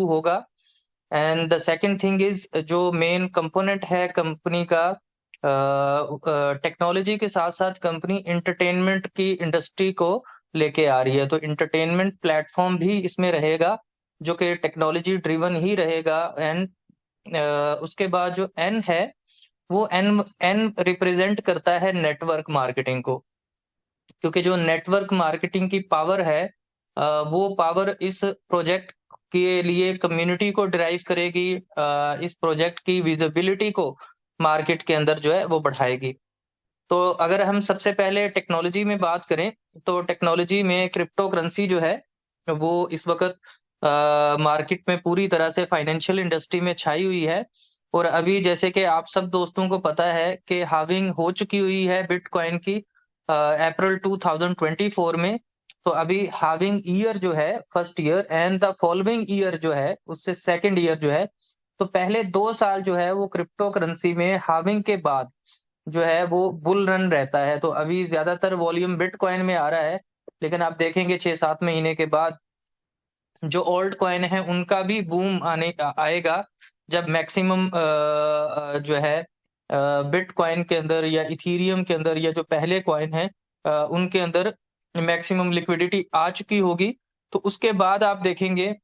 होगा। And the second thing is जो main component है कंपनी का, टेक्नोलॉजी के साथ साथ कंपनी इंटरटेनमेंट की इंडस्ट्री को लेके आ रही है, तो इंटरटेनमेंट प्लेटफॉर्म भी इसमें रहेगा जो कि टेक्नोलॉजी ड्रिवन ही रहेगा। एंड उसके बाद जो एन है वो एन एन रिप्रेजेंट करता है नेटवर्क मार्केटिंग को, क्योंकि जो नेटवर्क मार्केटिंग की पावर है वो पावर इस प्रोजेक्ट के लिए कम्युनिटी को ड्राइव करेगी, इस प्रोजेक्ट की विजिबिलिटी को मार्केट के अंदर जो है वो बढ़ाएगी। तो अगर हम सबसे पहले टेक्नोलॉजी में बात करें तो टेक्नोलॉजी में क्रिप्टो करेंसी जो है वो इस वक्त मार्केट में पूरी तरह से फाइनेंशियल इंडस्ट्री में छाई हुई है। और अभी जैसे कि आप सब दोस्तों को पता है कि हाविंग हो चुकी हुई है बिटकॉइन की अप्रैल 2024 में। तो अभी हाविंग ईयर जो है first year and the following year जो है उससे सेकंड ईयर जो है, तो पहले 2 साल जो है वो क्रिप्टो करेंसी में हाविंग के बाद जो है वो बुल रन रहता है। तो अभी ज्यादातर वॉल्यूम बिटकॉइन में आ रहा है, लेकिन आप देखेंगे 6-7 महीने के बाद जो ओल्ड कॉइन है उनका भी बूम आएगा, जब मैक्सिमम जो है बिटकॉइन के अंदर या इथीरियम के अंदर या जो पहले कॉइन है उनके अंदर मैक्सिमम लिक्विडिटी आ चुकी होगी। तो उसके बाद आप देखेंगे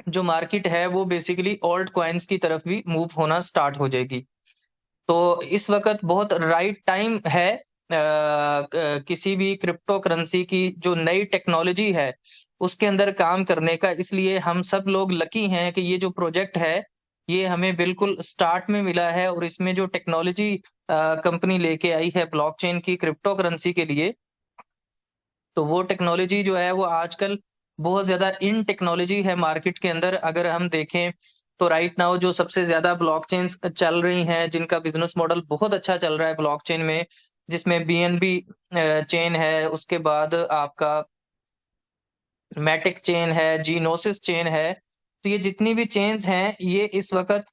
जो मार्केट है वो बेसिकली ओल्ड कॉइन्स की तरफ भी मूव होना स्टार्ट हो जाएगी। तो इस वक्त बहुत राइट टाइम है किसी भी क्रिप्टो करेंसी की जो नई टेक्नोलॉजी है उसके अंदर काम करने का। इसलिए हम सब लोग लकी हैं कि ये जो प्रोजेक्ट है ये हमें बिल्कुल स्टार्ट में मिला है, और इसमें जो टेक्नोलॉजी कंपनी लेके आई है ब्लॉकचेन की क्रिप्टो करेंसी के लिए, तो वो टेक्नोलॉजी जो है वो आजकल बहुत ज्यादा इन टेक्नोलॉजी है मार्केट के अंदर। अगर हम देखें तो राइट नाउ जो सबसे ज्यादा ब्लॉकचेन्स चल रही हैं जिनका बिजनेस मॉडल बहुत अच्छा चल रहा है ब्लॉकचेन में, जिसमें बीएनबी चेन है, उसके बाद आपका मैटिक चेन है, जीनोसिस चेन है। तो ये जितनी भी चेन्स हैं ये इस वक्त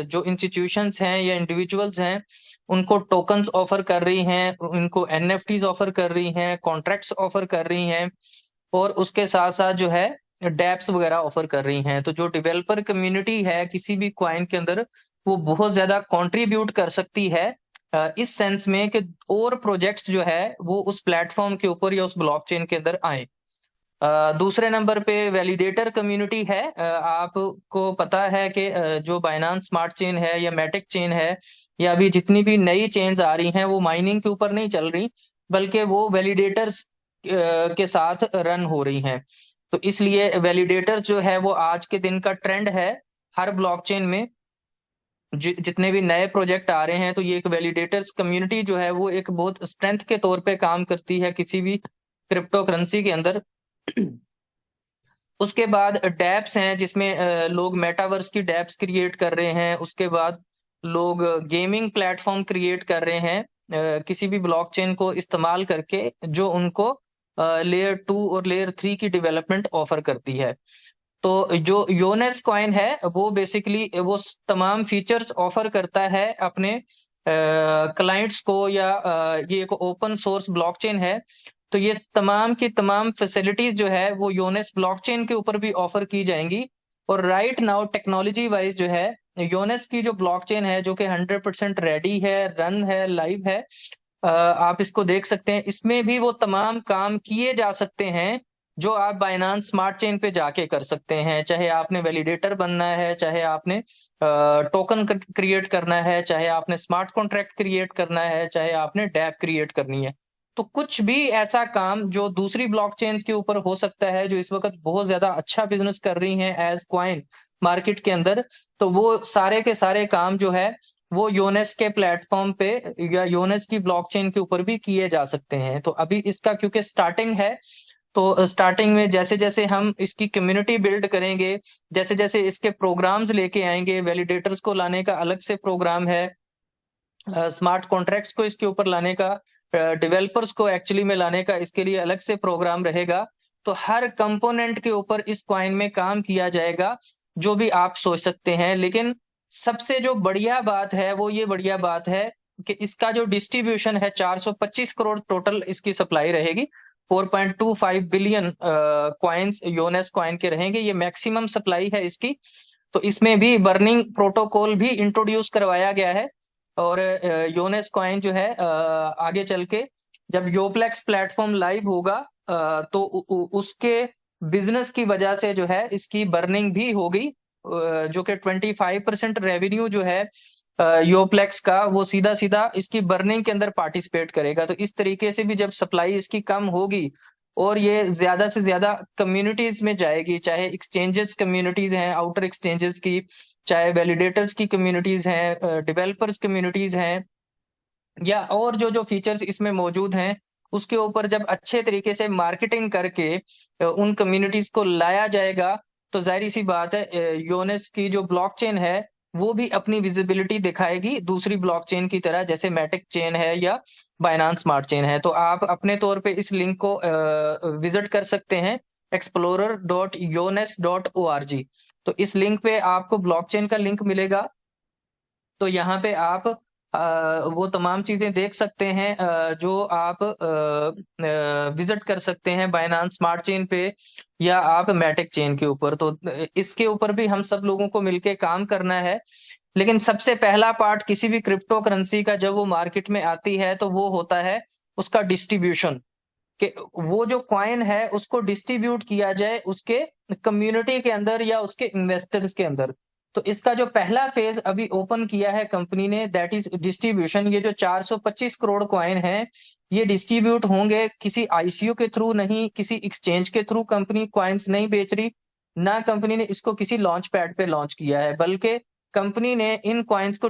जो इंस्टीट्यूशंस हैं या इंडिविजुअल्स हैं उनको टोकन्स ऑफर कर रही हैं, उनको एनएफटीज ऑफर कर रही हैं, कॉन्ट्रैक्ट्स ऑफर कर रही हैं, और उसके साथ साथ जो है डैप्स वगैरह ऑफर कर रही हैं। तो जो डेवलपर कम्युनिटी है किसी भी क्वाइन के अंदर वो बहुत ज्यादा कंट्रीब्यूट कर सकती है इस सेंस में कि और प्रोजेक्ट्स जो है वो उस प्लेटफॉर्म के ऊपर या उस ब्लॉकचेन के अंदर आए। दूसरे नंबर पे वैलिडेटर कम्युनिटी है। आपको पता है कि जो बाइनांस स्मार्ट चेन है या मैटिक चेन है या अभी जितनी भी नई चेन्स आ रही हैं वो माइनिंग के ऊपर नहीं चल रही, बल्कि वो वैलिडेटर्स के साथ रन हो रही हैं। तो इसलिए वैलिडेटर्स जो है वो आज के दिन का ट्रेंड है हर ब्लॉकचेन में। जितने भी नए प्रोजेक्ट आ रहे हैं तो ये एक वैलिडेटर्स कम्युनिटी जो है वो एक बहुत स्ट्रेंथ के तौर पे काम करती है किसी भी क्रिप्टो करेंसी के अंदर। उसके बाद डैप्स हैं जिसमें लोग मेटावर्स की डैप्स क्रिएट कर रहे हैं। उसके बाद लोग गेमिंग प्लेटफॉर्म क्रिएट कर रहे हैं किसी भी ब्लॉकचेन को इस्तेमाल करके, जो उनको लेयर 2 और लेयर 3 की डेवलपमेंट ऑफर करती है। तो जो योनेस कॉइन है वो बेसिकली वो तमाम फीचर्स ऑफर करता है अपने क्लाइंट्स को, या ये एक ओपन सोर्स ब्लॉकचेन है। तो ये तमाम की तमाम फैसिलिटीज जो है वो योनेस ब्लॉकचेन के ऊपर भी ऑफर की जाएंगी। और राइट नाउ टेक्नोलॉजी वाइज जो है योनेस की जो ब्लॉकचेन है जो कि 100% रेडी है, रन है, लाइव है। आप इसको देख सकते हैं, इसमें भी वो तमाम काम किए जा सकते हैं जो आप बाइनांस स्मार्ट चेन पे जाके कर सकते हैं। चाहे आपने वैलिडेटर बनना है, चाहे आपने टोकन क्रिएट करना है, चाहे आपने स्मार्ट कॉन्ट्रैक्ट क्रिएट करना है, चाहे आपने डैप क्रिएट करनी है। तो कुछ भी ऐसा काम जो दूसरी ब्लॉकचेन्स के ऊपर हो सकता है जो इस वक्त बहुत ज्यादा अच्छा बिजनेस कर रही हैं एज क्वाइन मार्केट के अंदर, तो वो सारे के सारे काम जो है वो योनेस के प्लेटफॉर्म पे या योनेस की ब्लॉकचेन के ऊपर भी किए जा सकते हैं। तो अभी इसका क्योंकि स्टार्टिंग है, तो स्टार्टिंग में जैसे जैसे हम इसकी कम्युनिटी बिल्ड करेंगे, जैसे जैसे इसके प्रोग्राम्स लेके आएंगे, वैलिडेटर्स को लाने का अलग से प्रोग्राम है, स्मार्ट कॉन्ट्रैक्ट्स को इसके ऊपर लाने का, डेवलपर्स को एक्चुअली में लाने का इसके लिए अलग से प्रोग्राम रहेगा। तो हर कंपोनेंट के ऊपर इस क्वाइन में काम किया जाएगा जो भी आप सोच सकते हैं। लेकिन सबसे जो बढ़िया बात है वो ये बढ़िया बात है कि इसका जो डिस्ट्रीब्यूशन है 425 करोड़ टोटल इसकी सप्लाई रहेगी। 4.25 बिलियन कॉइन्स योनेस कॉइन के रहेंगे। ये मैक्सिमम सप्लाई है इसकी। तो इसमें भी बर्निंग प्रोटोकॉल भी इंट्रोड्यूस करवाया गया है। और योनेस कॉइन जो है आगे चल के जब योप्लेक्स प्लेटफॉर्म लाइव होगा तो उसके बिजनेस की वजह से जो है इसकी बर्निंग भी होगी, जो कि 25% रेवेन्यू जो है योप्लेक्स का वो सीधा सीधा इसकी बर्निंग के अंदर पार्टिसिपेट करेगा। तो इस तरीके से भी जब सप्लाई इसकी कम होगी और ये ज्यादा से ज्यादा कम्युनिटीज में जाएगी, चाहे एक्सचेंजेस कम्युनिटीज हैं आउटर एक्सचेंजेस की, चाहे वैलिडेटर्स की कम्युनिटीज हैं, डेवलपर्स कम्युनिटीज हैं, या और जो जो फीचर्स इसमें मौजूद हैं उसके ऊपर जब अच्छे तरीके से मार्केटिंग करके उन कम्युनिटीज को लाया जाएगा तो जाहिर सी बात है योनेस की जो ब्लॉकचेन है वो भी अपनी विजिबिलिटी दिखाएगी दूसरी ब्लॉकचेन की तरह, जैसे मैटिक चेन है या बाइनांस स्मार्ट चेन है। तो आप अपने तौर पे इस लिंक को विजिट कर सकते हैं, explorer.yones.org। तो इस लिंक पे आपको ब्लॉकचेन का लिंक मिलेगा। तो यहाँ पे आप वो तमाम चीजें देख सकते हैं जो आप विजिट कर सकते हैं बाइनांस स्मार्ट चेन पे या आप मैटिक चेन के ऊपर। तो इसके ऊपर भी हम सब लोगों को मिलके काम करना है। लेकिन सबसे पहला पार्ट किसी भी क्रिप्टो करेंसी का जब वो मार्केट में आती है तो वो होता है उसका डिस्ट्रीब्यूशन, कि वो जो कॉइन है उसको डिस्ट्रीब्यूट किया जाए उसके कम्युनिटी के अंदर या उसके इन्वेस्टर्स के अंदर। तो इसका जो पहला फेज अभी ओपन किया है कंपनी ने, दैट इज डिस्ट्रीब्यूशन। ये जो 425 करोड़ कॉइन है ये डिस्ट्रीब्यूट होंगे किसी आईसीओ के थ्रू नहीं, किसी एक्सचेंज के थ्रू कंपनी कॉइन्स नहीं बेच रही, ना कंपनी ने इसको किसी लॉन्च पैड पे लॉन्च किया है, बल्कि कंपनी ने इन कॉइन्स को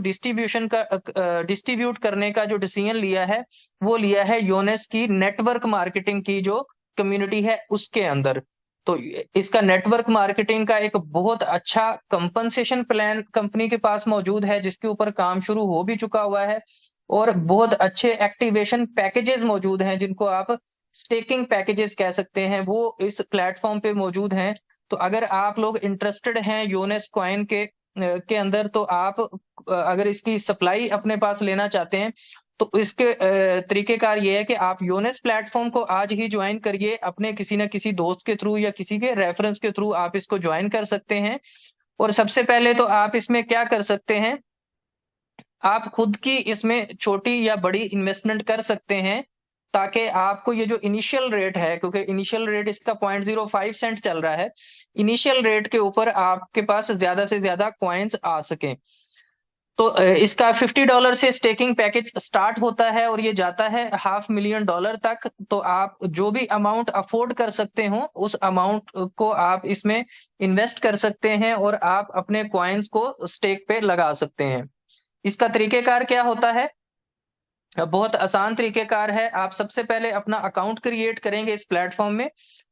डिस्ट्रीब्यूट करने का जो डिसीजन लिया है वो लिया है योनेस की नेटवर्क मार्केटिंग की जो कम्युनिटी है उसके अंदर। तो इसका नेटवर्क मार्केटिंग का एक बहुत अच्छा कंपनसेशन प्लान कंपनी के पास मौजूद है जिसके ऊपर काम शुरू हो भी चुका हुआ है, और बहुत अच्छे एक्टिवेशन पैकेजेस मौजूद हैं जिनको आप स्टेकिंग पैकेजेस कह सकते हैं, वो इस प्लेटफॉर्म पे मौजूद हैं। तो अगर आप लोग इंटरेस्टेड हैं योनेस कॉइन के अंदर तो आप अगर इसकी सप्लाई अपने पास लेना चाहते हैं तो इसके तरीकेकार ये है कि आप योनेस प्लेटफॉर्म को आज ही ज्वाइन करिए, अपने किसी ना किसी दोस्त के थ्रू या किसी के रेफरेंस के थ्रू आप इसको ज्वाइन कर सकते हैं। और सबसे पहले तो आप इसमें क्या कर सकते हैं, आप खुद की इसमें छोटी या बड़ी इन्वेस्टमेंट कर सकते हैं ताकि आपको ये जो इनिशियल रेट है, क्योंकि इनिशियल रेट इसका 0.05 सेंट चल रहा है, इनिशियल रेट के ऊपर आपके पास ज्यादा से ज्यादा कॉइन्स आ सके। तो इसका $50 से स्टेकिंग पैकेज स्टार्ट होता है और ये जाता है $500,000 तक। तो आप जो भी अमाउंट अफोर्ड कर सकते हो उस अमाउंट को आप इसमें इन्वेस्ट कर सकते हैं और आप अपने कॉइन्स को स्टेक पे लगा सकते हैं। इसका तरीकेकार क्या होता है, बहुत आसान तरीकेकार है। आप सबसे पहले अपना अकाउंट क्रिएट करेंगे इस प्लेटफॉर्म में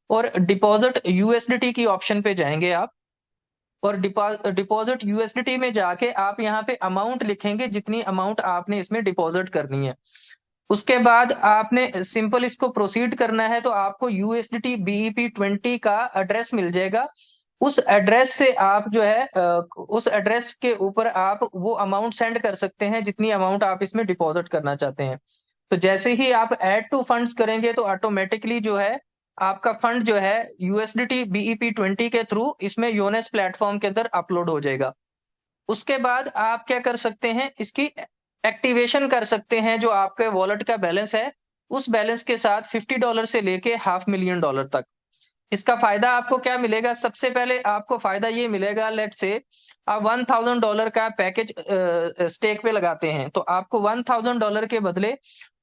और डिपॉजिट यूएसडीटी की ऑप्शन पे जाएंगे आप, और डिपॉजिट यूएसडीटी में जाके आप यहाँ पे अमाउंट लिखेंगे जितनी अमाउंट आपने इसमें डिपॉजिट करनी है। उसके बाद आपने सिंपल इसको प्रोसीड करना है तो आपको यूएसडीटी BEP20 का एड्रेस मिल जाएगा। उस एड्रेस से आप जो है उस एड्रेस के ऊपर आप वो अमाउंट सेंड कर सकते हैं जितनी अमाउंट आप इसमें डिपॉजिट करना चाहते हैं। तो जैसे ही आप ऐड टू फंड्स करेंगे तो ऑटोमेटिकली जो है आपका फंड जो है यूएसडीटी BEP20 के थ्रू इसमें योनेस प्लेटफॉर्म के अंदर अपलोड हो जाएगा। उसके बाद आप क्या कर सकते हैं, इसकी एक्टिवेशन कर सकते हैं। जो आपके वॉलेट का बैलेंस है उस बैलेंस के साथ $50 से लेके $500,000 तक। इसका फायदा आपको क्या मिलेगा, सबसे पहले आपको फायदा ये मिलेगा, लेट से आप $1,000 का पैकेज स्टेक पे लगाते हैं तो आपको $1,000 के बदले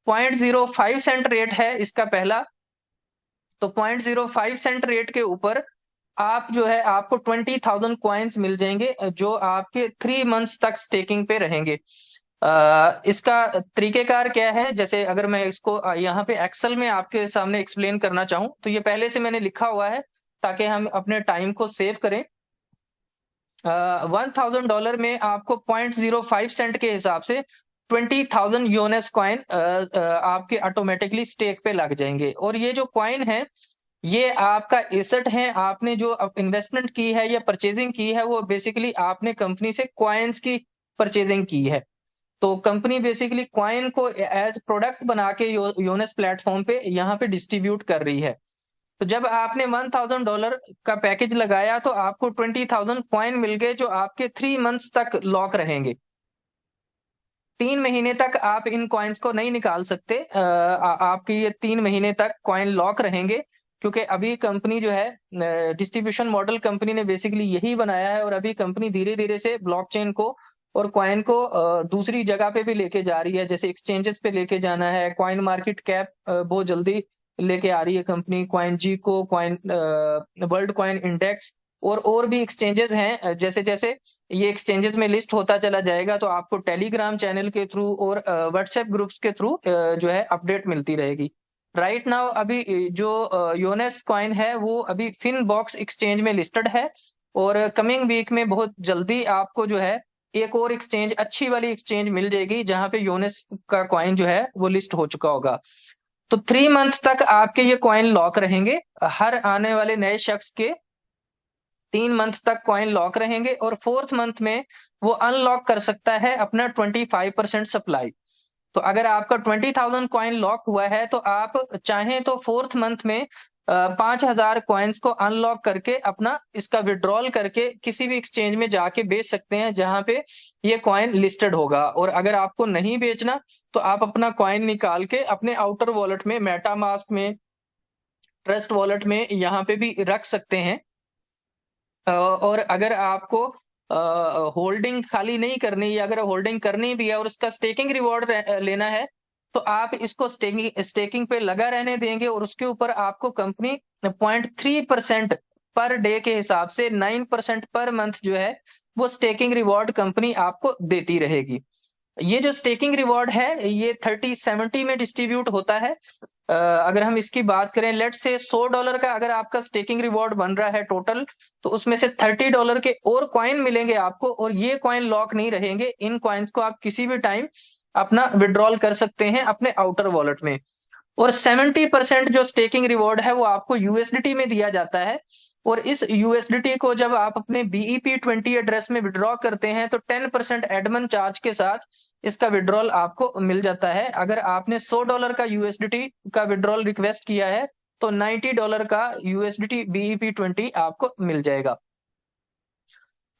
0.05 सेंट रेट है इसका पहला। तो 0.05 सेंट रेट के ऊपर आप जो है आपको 20,000 कॉइन्स मिल जाएंगे जो आपके 3 मंथ्स तक स्टेकिंग पे रहेंगे। इसका तरीकेकार क्या है, जैसे अगर मैं इसको यहाँ पे एक्सेल में आपके सामने एक्सप्लेन करना चाहूँ तो ये पहले से मैंने लिखा हुआ है ताकि हम अपने टाइम को सेव करें। $1,000 में आपको 0.05 सेंट के हिसाब से 20,000 योनेस कॉइन आपके ऑटोमेटिकली स्टेक पे लग जाएंगे। और ये जो कॉइन है ये आपका एसेट है, आपने जो इन्वेस्टमेंट की है या परचेजिंग की है वो बेसिकली आपने कंपनी से कॉइन्स की परचेजिंग की है। तो कंपनी बेसिकली कॉइन को एज प्रोडक्ट बना के योनेस प्लेटफॉर्म पे यहाँ पे डिस्ट्रीब्यूट कर रही है। तो जब आपने $1000 का पैकेज लगाया तो आपको 20,000 कॉइन मिल गए, जो आपके 3 मंथ्स तक लॉक रहेंगे। 3 महीने तक आप इन कॉइन्स को नहीं निकाल सकते। आपके ये 3 महीने तक कॉइन लॉक रहेंगे, क्योंकि अभी कंपनी जो है डिस्ट्रीब्यूशन मॉडल कंपनी ने बेसिकली यही बनाया है, और अभी कंपनी धीरे-धीरे से ब्लॉकचेन को और कॉइन को दूसरी जगह पे भी लेके जा रही है, जैसे एक्सचेंजेस पे लेके जाना है। कॉइन मार्केट कैप बहुत जल्दी लेके आ रही है कंपनी, कॉइन जीको, कॉइन वर्ल्ड कॉइन इंडेक्स और भी एक्सचेंजेस हैं। जैसे-जैसे ये एक्सचेंजेस में लिस्ट होता चला जाएगा, तो आपको टेलीग्राम चैनल के थ्रू और व्हाट्सएप ग्रुप्स के थ्रू जो है अपडेट मिलती रहेगी। राइट नाउ अभी जो योनेस कॉइन है वो अभी फिनबॉक्स एक्सचेंज में लिस्टेड है, और कमिंग वीक में बहुत जल्दी आपको जो है एक और एक्सचेंज, अच्छी वाली एक्सचेंज मिल जाएगी, जहां पे योनेस का कॉइन जो है वो लिस्ट हो चुका होगा। तो 3 मंथ तक आपके ये कॉइन लॉक रहेंगे। हर आने वाले नए शख्स के 3 मंथ तक कॉइन लॉक रहेंगे, और 4th मंथ में वो अनलॉक कर सकता है अपना 25% सप्लाई। तो अगर आपका 20,000 कॉइन लॉक हुआ है, तो आप चाहें तो 4th मंथ में 5,000 कॉइन्स को अनलॉक करके अपना इसका विड्रॉल करके किसी भी एक्सचेंज में जाके बेच सकते हैं, जहां पे ये कॉइन लिस्टेड होगा। और अगर आपको नहीं बेचना, तो आप अपना कॉइन निकाल के अपने आउटर वॉलेट में, मेटामास्क में, ट्रस्ट वॉलेट में यहाँ पे भी रख सकते हैं। और अगर आपको होल्डिंग खाली नहीं करनी, या अगर होल्डिंग करनी भी है और उसका स्टेकिंग रिवॉर्ड लेना है, तो आप इसको स्टेकिंग स्टेकिंग पे लगा रहने देंगे, और उसके ऊपर आपको कंपनी 0.3% पर डे के हिसाब से 9% पर मंथ जो है वो स्टेकिंग रिवॉर्ड कंपनी आपको देती रहेगी। ये जो स्टेकिंग रिवॉर्ड है ये 30-70 में डिस्ट्रीब्यूट होता है। अगर हम इसकी बात करें, लेट्स से $100 का अगर आपका स्टेकिंग रिवॉर्ड बन रहा है टोटल, तो उसमें से $30 के और कॉइन मिलेंगे आपको, और ये कॉइन लॉक नहीं रहेंगे। इन कॉइन्स को आप किसी भी टाइम अपना विड्रॉल कर सकते हैं अपने आउटर वॉलेट में। और 70% जो स्टेकिंग रिवॉर्ड है वो आपको यूएसडीटी में दिया जाता है, और इस यूएसडीटी को जब आप अपने BEP20 एड्रेस में विड्रॉ करते हैं, तो 10% एडमन चार्ज के साथ इसका विड्रॉल आपको मिल जाता है। अगर आपने $100 का यूएसडीटी का विड्रॉल रिक्वेस्ट किया है, तो $90 का यूएसडीटी BEP20 आपको मिल जाएगा।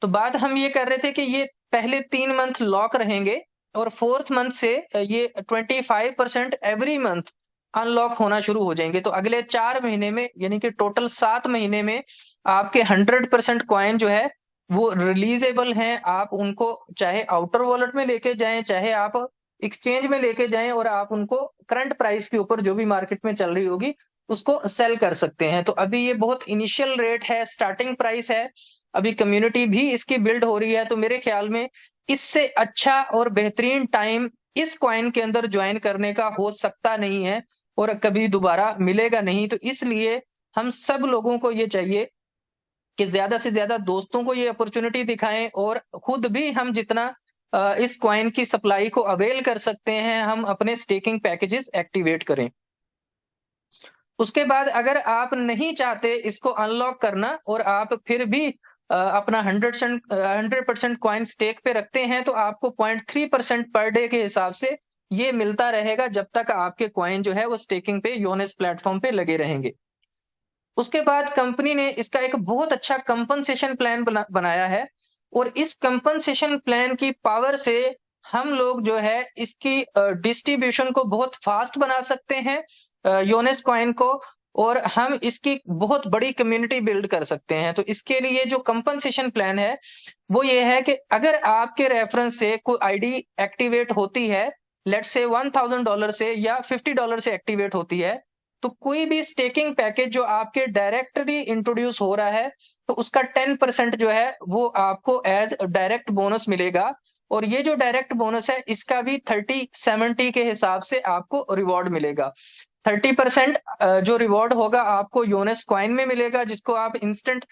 तो बात हम ये कर रहे थे कि ये पहले 3 मंथ लॉक रहेंगे, और 4th मंथ से ये 25% एवरी मंथ अनलॉक होना शुरू हो जाएंगे। तो अगले 4 महीने में, यानी कि टोटल 7 महीने में, आपके 100% कॉइन जो है वो रिलीजेबल हैं। आप उनको चाहे आउटर वॉलेट में लेके जाएं, चाहे आप एक्सचेंज में लेके जाएं, और आप उनको करंट प्राइस के ऊपर जो भी मार्केट में चल रही होगी उसको सेल कर सकते हैं। तो अभी ये बहुत इनिशियल रेट है, स्टार्टिंग प्राइस है, अभी कम्युनिटी भी इसकी बिल्ड हो रही है। तो मेरे ख्याल में इससे अच्छा और बेहतरीन टाइम इस कॉइन के अंदर ज्वाइन करने का हो सकता नहीं है, और कभी दोबारा मिलेगा नहीं। तो इसलिए हम सब लोगों को ये चाहिए कि ज्यादा से ज्यादा दोस्तों को ये अपॉर्चुनिटी दिखाएं, और खुद भी हम जितना इस कॉइन की सप्लाई को अवेल कर सकते हैं, हम अपने स्टेकिंग पैकेजेस एक्टिवेट करें। उसके बाद अगर आप नहीं चाहते इसको अनलॉक करना, और आप फिर भी अपना 100% कॉइन स्टेक पे रखते हैं, तो आपको 0.3% पर डे के हिसाब से ये मिलता रहेगा, जब तक आपके कॉइन जो है वो स्टेकिंग पे योनेस प्लेटफॉर्म पे लगे रहेंगे। उसके बाद कंपनी ने इसका एक बहुत अच्छा कंपनसेशन प्लान बनाया है, और इस कंपनसेशन प्लान की पावर से हम लोग जो है इसकी डिस्ट्रीब्यूशन को बहुत फास्ट बना सकते हैं, योनेस कॉइन को, और हम इसकी बहुत बड़ी कम्युनिटी बिल्ड कर सकते हैं। तो इसके लिए जो कंपनसेशन प्लान है वो ये है कि अगर आपके रेफरेंस से कोई आईडी एक्टिवेट होती है, लेट्स से $1,000 से या $50 से एक्टिवेट होती है, तो कोई भी स्टेकिंग पैकेज जो आपके डायरेक्टली इंट्रोड्यूस हो रहा है, तो उसका 10% जो है वो आपको एज डायरेक्ट बोनस मिलेगा। और ये जो डायरेक्ट बोनस है इसका भी 30-70 के हिसाब से आपको रिवॉर्ड मिलेगा। 30% जो रिवॉर्ड होगा आपको योनेस कॉइन में मिलेगा, जिसको आप इंस्टेंट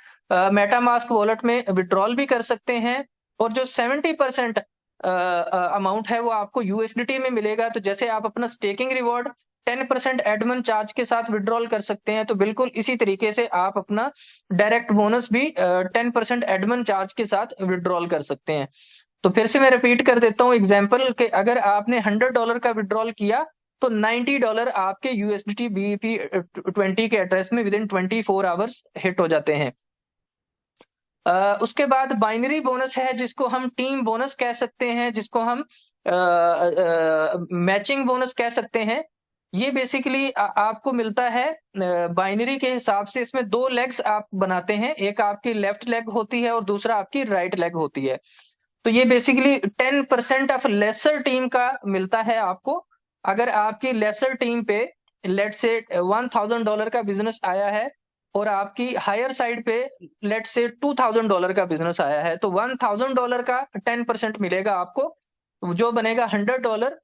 मेटामास्क वॉलेट में विड्रॉल भी कर सकते हैं, और जो 70% अमाउंट है वो आपको यूएसडीटी में मिलेगा। तो जैसे आप अपना स्टेकिंग रिवॉर्ड 10% एडमिन चार्ज के साथ विड्रॉल कर सकते हैं, तो बिल्कुल इसी तरीके से आप अपना डायरेक्ट बोनस भी 10% एडमिन चार्ज के साथ विड्रॉल कर सकते हैं। तो फिर से मैं रिपीट कर देता हूँ एग्जाम्पल कि अगर आपने $100 का विड्रॉल किया तो $90 आपके यूएसडीटी बीईपी 20 के एड्रेस में विद इन 24 आवर्स हिट हो जाते हैं। उसके बाद बाइनरी बोनस है जिसको हम टीम बोनस कह सकते हैं, जिसको हम मैचिंग बोनस कह सकते हैं। ये बेसिकली आपको मिलता है बाइनरी के हिसाब से। इसमें 2 लेग्स आप बनाते हैं, एक आपकी लेफ्ट लेग होती है और दूसरा आपकी राइट लेग होती है। तो ये बेसिकली 10% ऑफ लेसर टीम का मिलता है आपको। अगर आपकी लेसर टीम पे लेट से $1000 का बिजनेस आया है और आपकी हायर साइड पे लेट से $2000 का बिजनेस आया है, तो $1000 का 10% मिलेगा आपको, जो बनेगा $100।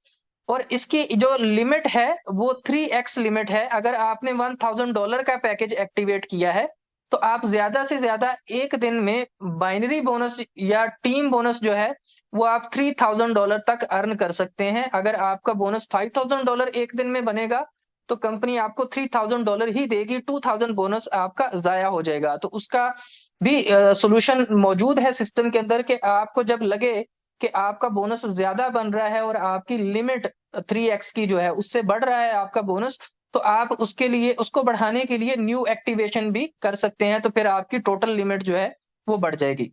और इसकी जो लिमिट है वो 3x लिमिट है। अगर आपने $1000 का पैकेज एक्टिवेट किया है तो आप ज्यादा से ज्यादा एक दिन में बाइनरी बोनस या टीम बोनस जो है वो आप $3000 तक अर्न कर सकते हैं। अगर आपका बोनस $5000 एक दिन में बनेगा तो कंपनी आपको $3000 ही देगी, 2000 बोनस आपका जाया हो जाएगा। तो उसका भी सोल्यूशन मौजूद है सिस्टम के अंदर कि आपको जब लगे कि आपका बोनस ज्यादा बन रहा है और आपकी लिमिट 3x की जो है उससे बढ़ रहा है आपका बोनस, तो आप उसके लिए उसको बढ़ाने के लिए न्यू एक्टिवेशन भी कर सकते हैं। तो फिर आपकी टोटल लिमिट जो है वो बढ़ जाएगी।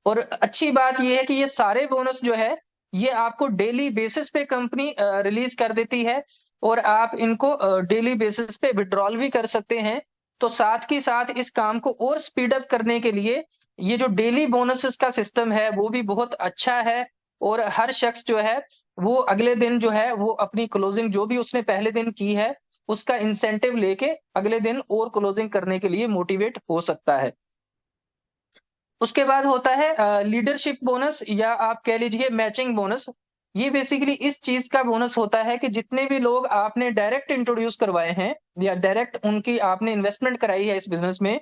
और अच्छी बात यह है कि ये सारे बोनस जो है ये आपको डेली बेसिस पे कंपनी रिलीज कर देती है और आप इनको डेली बेसिस पे विड्रॉल भी कर सकते हैं। तो साथ ही साथ इस काम को और स्पीड अप करने के लिए ये जो डेली बोनसेस का सिस्टम है वो भी बहुत अच्छा है। और हर शख्स जो है वो अगले दिन जो है वो अपनी क्लोजिंग जो भी उसने पहले दिन की है उसका इंसेंटिव लेके अगले दिन और क्लोजिंग करने के लिए मोटिवेट हो सकता है। उसके बाद होता है लीडरशिप बोनस या आप कह लीजिए मैचिंग बोनस। ये बेसिकली इस चीज का बोनस होता है कि जितने भी लोग आपने डायरेक्ट इंट्रोड्यूस करवाए हैं या डायरेक्ट उनकी आपने इन्वेस्टमेंट कराई है इस बिजनेस में,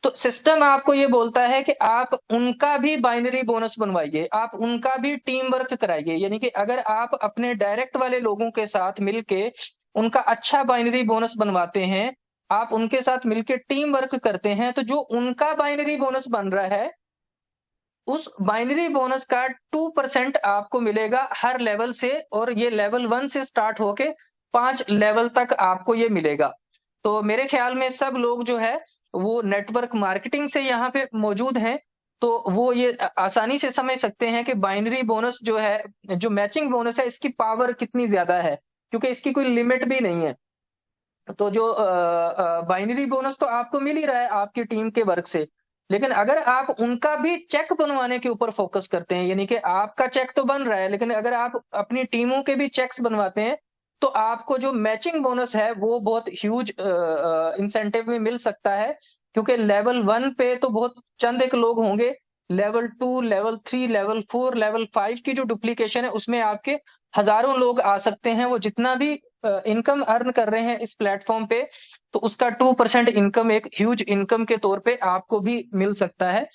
तो सिस्टम आपको ये बोलता है कि आप उनका भी बाइनरी बोनस बनवाइए, आप उनका भी टीम वर्क कराइए। यानी कि अगर आप अपने डायरेक्ट वाले लोगों के साथ मिलके उनका अच्छा बाइनरी बोनस बनवाते हैं, आप उनके साथ मिलके टीम वर्क करते हैं, तो जो उनका बाइनरी बोनस बन रहा है उस बाइनरी बोनस का 2% आपको मिलेगा हर लेवल से। और ये लेवल 1 से स्टार्ट होके 5 लेवल तक आपको ये मिलेगा। तो मेरे ख्याल में सब लोग जो है वो नेटवर्क मार्केटिंग से यहाँ पे मौजूद हैं, तो वो ये आसानी से समझ सकते हैं कि बाइनरी बोनस जो है, जो मैचिंग बोनस है, इसकी पावर कितनी ज्यादा है, क्योंकि इसकी कोई लिमिट भी नहीं है। तो जो बाइनरी बोनस तो आपको मिल ही रहा है आपकी टीम के वर्क से, लेकिन अगर आप उनका भी चेक बनवाने के ऊपर फोकस करते हैं, यानी कि आपका चेक तो बन रहा है लेकिन अगर आप अपनी टीमों के भी चेक्स बनवाते हैं तो आपको जो मैचिंग बोनस है वो बहुत ह्यूज इंसेंटिव में मिल सकता है। क्योंकि लेवल 1 पे तो बहुत चंद एक लोग होंगे, लेवल 2, लेवल 3, लेवल 4, लेवल 5 की जो डुप्लीकेशन है उसमें आपके हजारों लोग आ सकते हैं। वो जितना भी इनकम अर्न कर रहे हैं इस प्लेटफॉर्म पे, तो उसका 2% इनकम एक ह्यूज इनकम के तौर पे आपको भी मिल सकता है।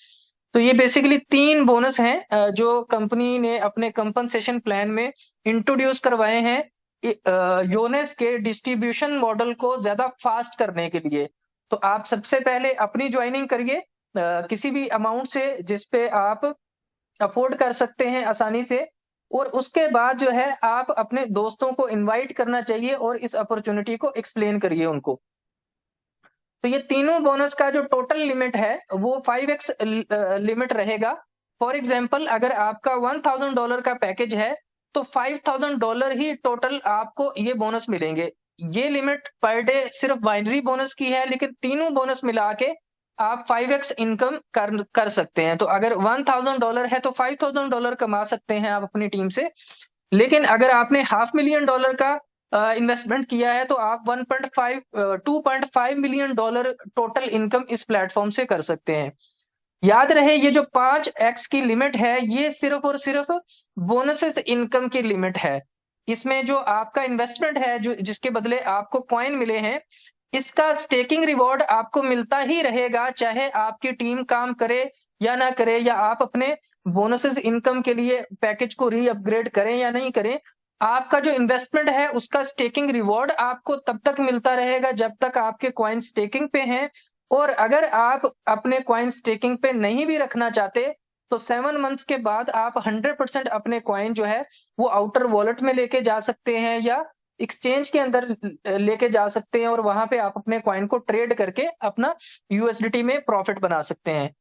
तो ये बेसिकली 3 बोनस हैं जो कंपनी ने अपने कंपनसेशन प्लान में इंट्रोड्यूस करवाए हैं योनेस के डिस्ट्रीब्यूशन मॉडल को ज्यादा फास्ट करने के लिए। तो आप सबसे पहले अपनी ज्वाइनिंग करिए किसी भी अमाउंट से जिस पे आप अफोर्ड कर सकते हैं आसानी से, और उसके बाद जो है आप अपने दोस्तों को इनवाइट करना चाहिए और इस अपॉर्चुनिटी को एक्सप्लेन करिए उनको। तो ये तीनों बोनस का जो टोटल लिमिट है वो 5x लिमिट रहेगा। फॉर एग्जाम्पल अगर आपका $1000 का पैकेज है तो $5000 ही टोटल आपको ये बोनस मिलेंगे। ये लिमिट पर डे सिर्फ बाइनरी बोनस की है, लेकिन तीनों बोनस मिला के आप 5x इनकम कर सकते हैं। तो अगर $1000 है तो $5000 कमा सकते हैं आप अपनी टीम से। लेकिन अगर आपने $500,000 का इन्वेस्टमेंट किया है तो आप 2.5 मिलियन डॉलर टोटल इनकम इस प्लेटफॉर्म से कर सकते हैं। याद रहे ये जो 5x की लिमिट है ये सिर्फ और सिर्फ बोनसेस इनकम की लिमिट है। इसमें जो आपका इन्वेस्टमेंट है जो जिसके बदले आपको कॉइन मिले हैं, इसका स्टेकिंग रिवॉर्ड आपको मिलता ही रहेगा, चाहे आपकी टीम काम करे या ना करे, या आप अपने बोनसेस इनकम के लिए पैकेज को री अपग्रेड करें या नहीं करें। आपका जो इन्वेस्टमेंट है उसका स्टेकिंग रिवॉर्ड आपको तब तक मिलता रहेगा जब तक आपके कॉइन स्टेकिंग पे हैं। और अगर आप अपने कॉइन स्टेकिंग पे नहीं भी रखना चाहते तो 7 मंथ्स के बाद आप 100% अपने कॉइन जो है वो आउटर वॉलेट में लेके जा सकते हैं या एक्सचेंज के अंदर लेके जा सकते हैं, और वहां पे आप अपने कॉइन को ट्रेड करके अपना यूएसडीटी में प्रॉफिट बना सकते हैं।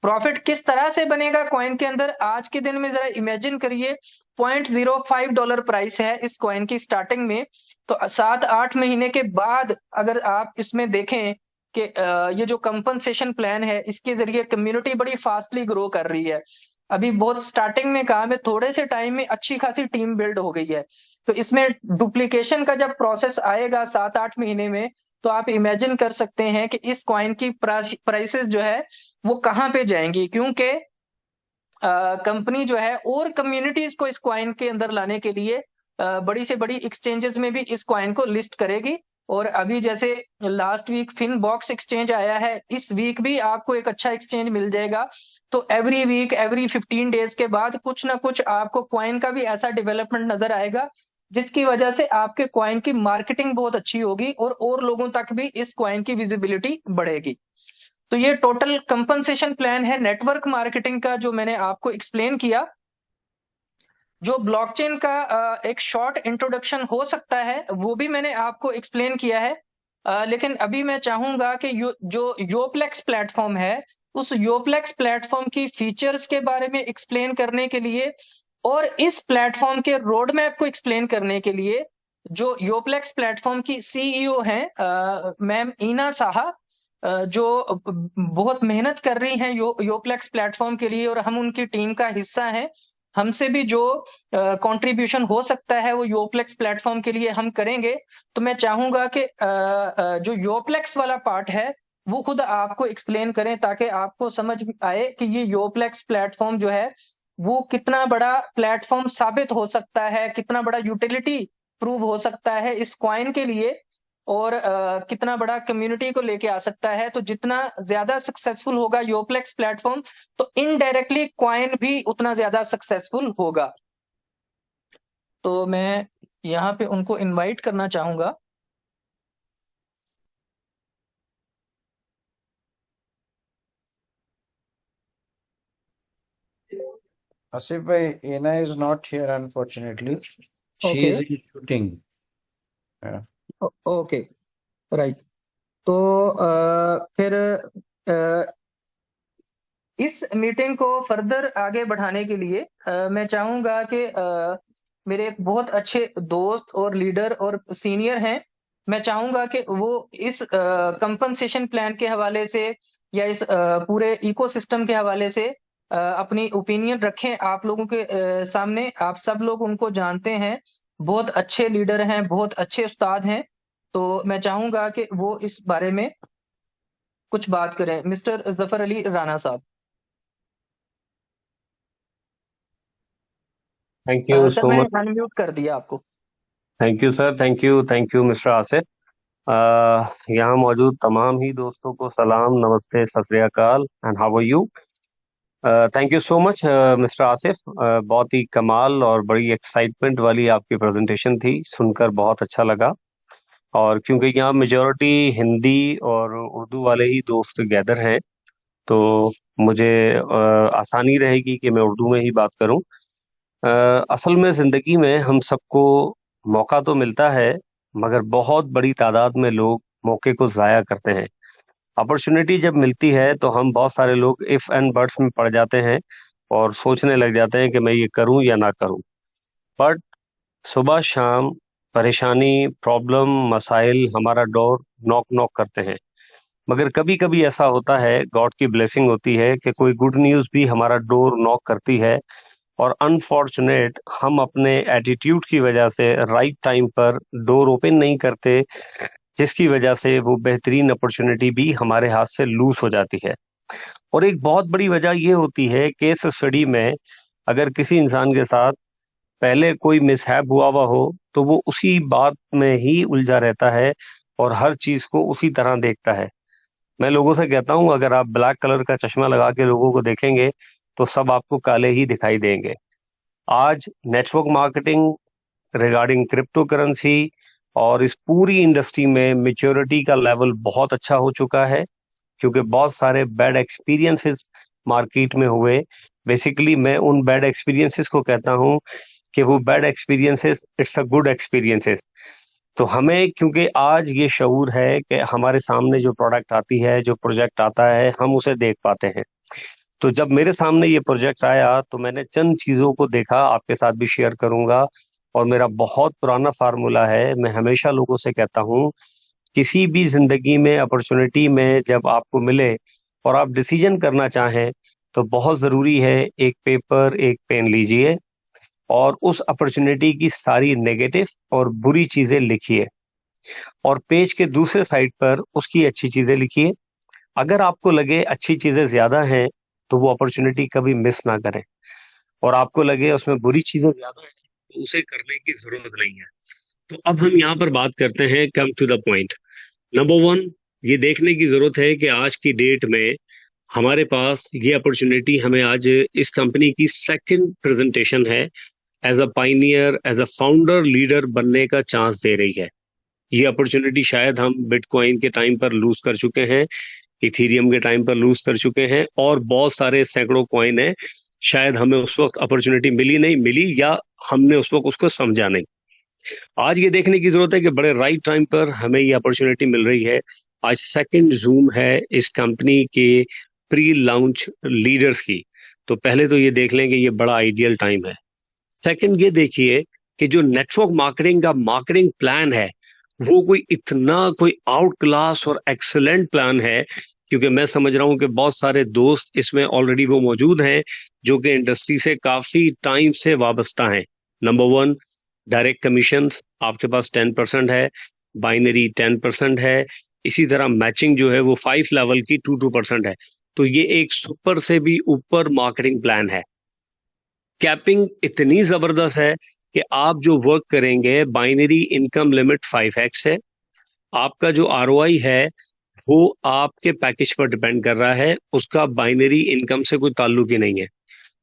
प्रॉफिट किस तरह से बनेगा कॉइन के अंदर, आज के दिन में जरा इमेजिन करिए, $0.05 प्राइस है इस कॉइन की स्टार्टिंग में। तो 7-8 महीने के बाद अगर आप इसमें देखें कि ये जो कंपनसेशन प्लान है इसके जरिए कम्युनिटी बड़ी फास्टली ग्रो कर रही है। अभी बहुत स्टार्टिंग में काम है, थोड़े से टाइम में अच्छी खासी टीम बिल्ड हो गई है। तो इसमें डुप्लीकेशन का जब प्रोसेस आएगा 7-8 महीने में, तो आप इमेजिन कर सकते हैं कि इस कॉइन की प्राइसेस जो है वो कहाँ पे जाएंगी, क्योंकि कंपनी जो है और कम्युनिटीज को इस कॉइन के अंदर लाने के लिए बड़ी से बड़ी एक्सचेंजेस में भी इस कॉइन को लिस्ट करेगी। और अभी जैसे लास्ट वीक फिनबॉक्स एक्सचेंज आया है, इस वीक भी आपको एक अच्छा एक्सचेंज मिल जाएगा। तो एवरी वीक, एवरी 15 डेज के बाद कुछ ना कुछ आपको कॉइन का भी ऐसा डेवलपमेंट नजर आएगा जिसकी वजह से आपके कॉइन की मार्केटिंग बहुत अच्छी होगी और लोगों तक भी इस कॉइन की विजिबिलिटी बढ़ेगी। तो ये टोटल कंपनसेशन प्लान है नेटवर्क मार्केटिंग का जो मैंने आपको एक्सप्लेन किया। जो ब्लॉकचेन का एक शॉर्ट इंट्रोडक्शन हो सकता है वो भी मैंने आपको एक्सप्लेन किया है। लेकिन अभी मैं चाहूंगा कि जो योप्लेक्स प्लेटफॉर्म है उस योप्लेक्स प्लेटफॉर्म की फीचर्स के बारे में एक्सप्लेन करने के लिए और इस प्लेटफॉर्म के रोड मैप को एक्सप्लेन करने के लिए जो योप्लेक्स प्लेटफॉर्म की सीईओ हैं मैम ईना साहा, जो बहुत मेहनत कर रही हैं योप्लेक्स प्लेटफॉर्म के लिए, और हम उनकी टीम का हिस्सा हैं। हमसे भी जो कंट्रीब्यूशन हो सकता है वो योप्लेक्स प्लेटफॉर्म के लिए हम करेंगे। तो मैं चाहूंगा कि जो योप्लेक्स वाला पार्ट है वो खुद आपको एक्सप्लेन करें ताकि आपको समझ आए कि ये योप्लेक्स प्लेटफॉर्म जो है वो कितना बड़ा प्लेटफॉर्म साबित हो सकता है, कितना बड़ा यूटिलिटी प्रूव हो सकता है इस कॉइन के लिए, और कितना बड़ा कम्युनिटी को लेके आ सकता है। तो जितना ज्यादा सक्सेसफुल होगा योप्लेक्स प्लेटफॉर्म, तो इनडायरेक्टली कॉइन भी उतना ज्यादा सक्सेसफुल होगा। तो मैं यहाँ पे उनको इनवाइट करना चाहूंगा। Asif bhai, Ena is not here unfortunately. She okay is in shooting. Yeah. Okay right. तो फिर इस मीटिंग को फर्दर आगे बढ़ाने के लिए मैं चाहूंगा कि मेरे एक बहुत अच्छे दोस्त और लीडर और सीनियर हैं, मैं चाहूंगा कि वो इस कंपनसेशन प्लान के हवाले से या इस पूरे इकोसिस्टम के हवाले से अपनी ओपिनियन रखें आप लोगों के सामने। आप सब लोग उनको जानते हैं, बहुत अच्छे लीडर हैं, बहुत अच्छे उस्ताद हैं। तो मैं चाहूंगा कि वो इस बारे में कुछ बात करें। मिस्टर जफर अली राणा साहब। थैंक यू सर सो मैंने मच। अनम्यूट कर दिया आपको। Thank you sir, thank you mister Asif. यहाँ मौजूद तमाम ही दोस्तों को सलाम, नमस्ते, सत श्री अकाल and how are you. Thank you so much mister Asif. बहुत ही कमाल और बड़ी एक्साइटमेंट वाली आपकी प्रेजेंटेशन थी, सुनकर बहुत अच्छा लगा। और क्योंकि यहाँ मेजॉरिटी हिंदी और उर्दू वाले ही दोस्त गैदर हैं, तो मुझे आसानी रहेगी कि मैं उर्दू में ही बात करूं। असल में जिंदगी में हम सबको मौका तो मिलता है, मगर बहुत बड़ी तादाद में लोग मौके को जाया करते हैं। अपॉर्चुनिटी जब मिलती है तो हम बहुत सारे लोग इफ एंड बट्स में पड़ जाते हैं और सोचने लग जाते हैं कि मैं ये करूं या ना करूं। बट सुबह शाम परेशानी, प्रॉब्लम, मसाइल हमारा डोर नॉक नॉक करते हैं। मगर कभी कभी ऐसा होता है, गॉड की ब्लेसिंग होती है कि कोई गुड न्यूज़ भी हमारा डोर नॉक करती है, और अनफॉर्चुनेट हम अपने एटीट्यूड की वजह से राइट टाइम पर डोर ओपन नहीं करते, जिसकी वजह से वो बेहतरीन अपॉर्चुनिटी भी हमारे हाथ से लूज हो जाती है। और एक बहुत बड़ी वजह ये होती है, केस स्टडी में अगर किसी इंसान के साथ पहले कोई मिसहैप हुआ हुआ हो तो वो उसी बात में ही उलझा रहता है और हर चीज को उसी तरह देखता है। मैं लोगों से कहता हूं, अगर आप ब्लैक कलर का चश्मा लगा के लोगों को देखेंगे तो सब आपको काले ही दिखाई देंगे। आज network marketing regarding crypto currency और इस पूरी इंडस्ट्री में मेच्योरिटी का लेवल बहुत अच्छा हो चुका है, क्योंकि बहुत सारे बैड एक्सपीरियंसेस मार्केट में हुए बेसिकली मैं उन बैड एक्सपीरियंसेस को कहता हूँ कि वो bad experiences it's a good experiences. तो हमें, क्योंकि आज ये शऊर है कि हमारे सामने जो प्रोडक्ट आती है, जो प्रोजेक्ट आता है, हम उसे देख पाते हैं। तो जब मेरे सामने ये प्रोजेक्ट आया तो मैंने चंद चीजों को देखा, आपके साथ भी शेयर करूंगा। और मेरा बहुत पुराना फार्मूला है, मैं हमेशा लोगों से कहता हूँ, किसी भी जिंदगी में अपॉर्चुनिटी में जब आपको मिले और आप डिसीजन करना चाहें, तो बहुत जरूरी है एक पेपर एक पेन लीजिए और उस अपॉर्चुनिटी की सारी नेगेटिव और बुरी चीजें लिखिए और पेज के दूसरे साइड पर उसकी अच्छी चीजें लिखिए। अगर आपको लगे अच्छी चीजें ज्यादा हैं तो वो अपॉर्चुनिटी कभी मिस ना करें, और आपको लगे उसमें बुरी चीजें ज्यादा हैं तो उसे करने की जरूरत नहीं है। तो अब हम यहाँ पर बात करते हैं, come to the point. Number one, ये देखने की जरूरत है कि आज की डेट में हमारे पास ये अपॉर्चुनिटी, हमें आज इस कंपनी की सेकंड प्रेजेंटेशन है, as a pioneer, as a founder leader बनने का चांस दे रही है। ये अपॉर्चुनिटी शायद हम बिटकॉइन के टाइम पर लूज कर चुके हैं, इथीरियम के टाइम पर लूज कर चुके हैं, और बहुत सारे सैकड़ों कॉइन है, शायद हमें उस वक्त अपॉर्चुनिटी मिली नहीं मिली, या हमने उस वक्त उसको समझा नहीं। आज ये देखने की जरूरत है कि बड़े राइट टाइम पर हमें ये अपॉर्चुनिटी मिल रही है। आज सेकंड जूम है इस कंपनी के प्री लॉन्च लीडर्स की। तो पहले तो ये देख लें कि ये बड़ा आइडियल टाइम है। सेकंड ये देखिए कि जो नेटवर्क मार्केटिंग का मार्केटिंग प्लान है, वो कोई इतना कोई आउट क्लास और एक्सेलेंट प्लान है, क्योंकि मैं समझ रहा हूं कि बहुत सारे दोस्त इसमें ऑलरेडी वो मौजूद हैं जो कि इंडस्ट्री से काफी टाइम से वाबस्ता हैं। नंबर वन, डायरेक्ट कमीशन आपके पास 10% है, बाइनरी 10% है, इसी तरह मैचिंग जो है वो 5 लेवल की 2% है। तो ये एक सुपर से भी ऊपर मार्केटिंग प्लान है। कैपिंग इतनी जबरदस्त है कि आप जो वर्क करेंगे, बाइनरी इनकम लिमिट 5x है। आपका जो आरओआई है वो आपके पैकेज पर डिपेंड कर रहा है, उसका बाइनरी इनकम से कोई ताल्लुक ही नहीं है।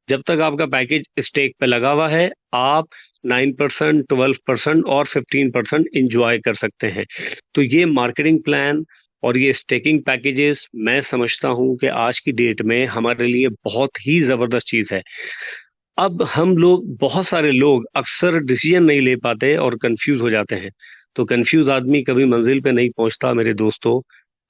जब तक आपका पैकेज स्टेक पे लगा हुआ है, आप 9%, 12% और 15% इंजॉय कर सकते हैं। तो ये मार्केटिंग प्लान और ये स्टेकिंग पैकेजेस, मैं समझता हूं कि आज की डेट में हमारे लिए बहुत ही जबरदस्त चीज है। अब हम लोग, बहुत सारे लोग अक्सर डिसीजन नहीं ले पाते और कंफ्यूज हो जाते हैं। तो कंफ्यूज आदमी कभी मंजिल पे नहीं पहुंचता मेरे दोस्तों।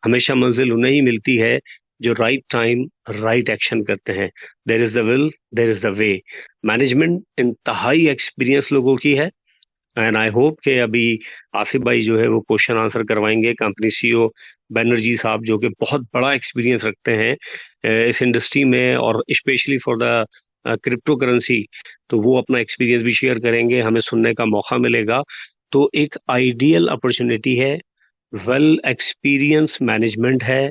हमेशा मंजिल उन्हें ही मिलती है जो राइट टाइम राइट एक्शन करते हैं। There is the will, there is the way. Management इंतहाई एक्सपीरियंस लोगों की है, एंड आई होप कि अभी आसिफ भाई जो है वो क्वेश्चन आंसर करवाएंगे। कंपनी सीईओ बनर्जी साहब, जो कि बहुत बड़ा एक्सपीरियंस रखते हैं इस इंडस्ट्री में और specially for the crypto currency, तो वो अपना एक्सपीरियंस भी शेयर करेंगे, हमें सुनने का मौका मिलेगा। तो एक आइडियल अपॉर्चुनिटी है, वेल एक्सपीरियंस मैनेजमेंट है,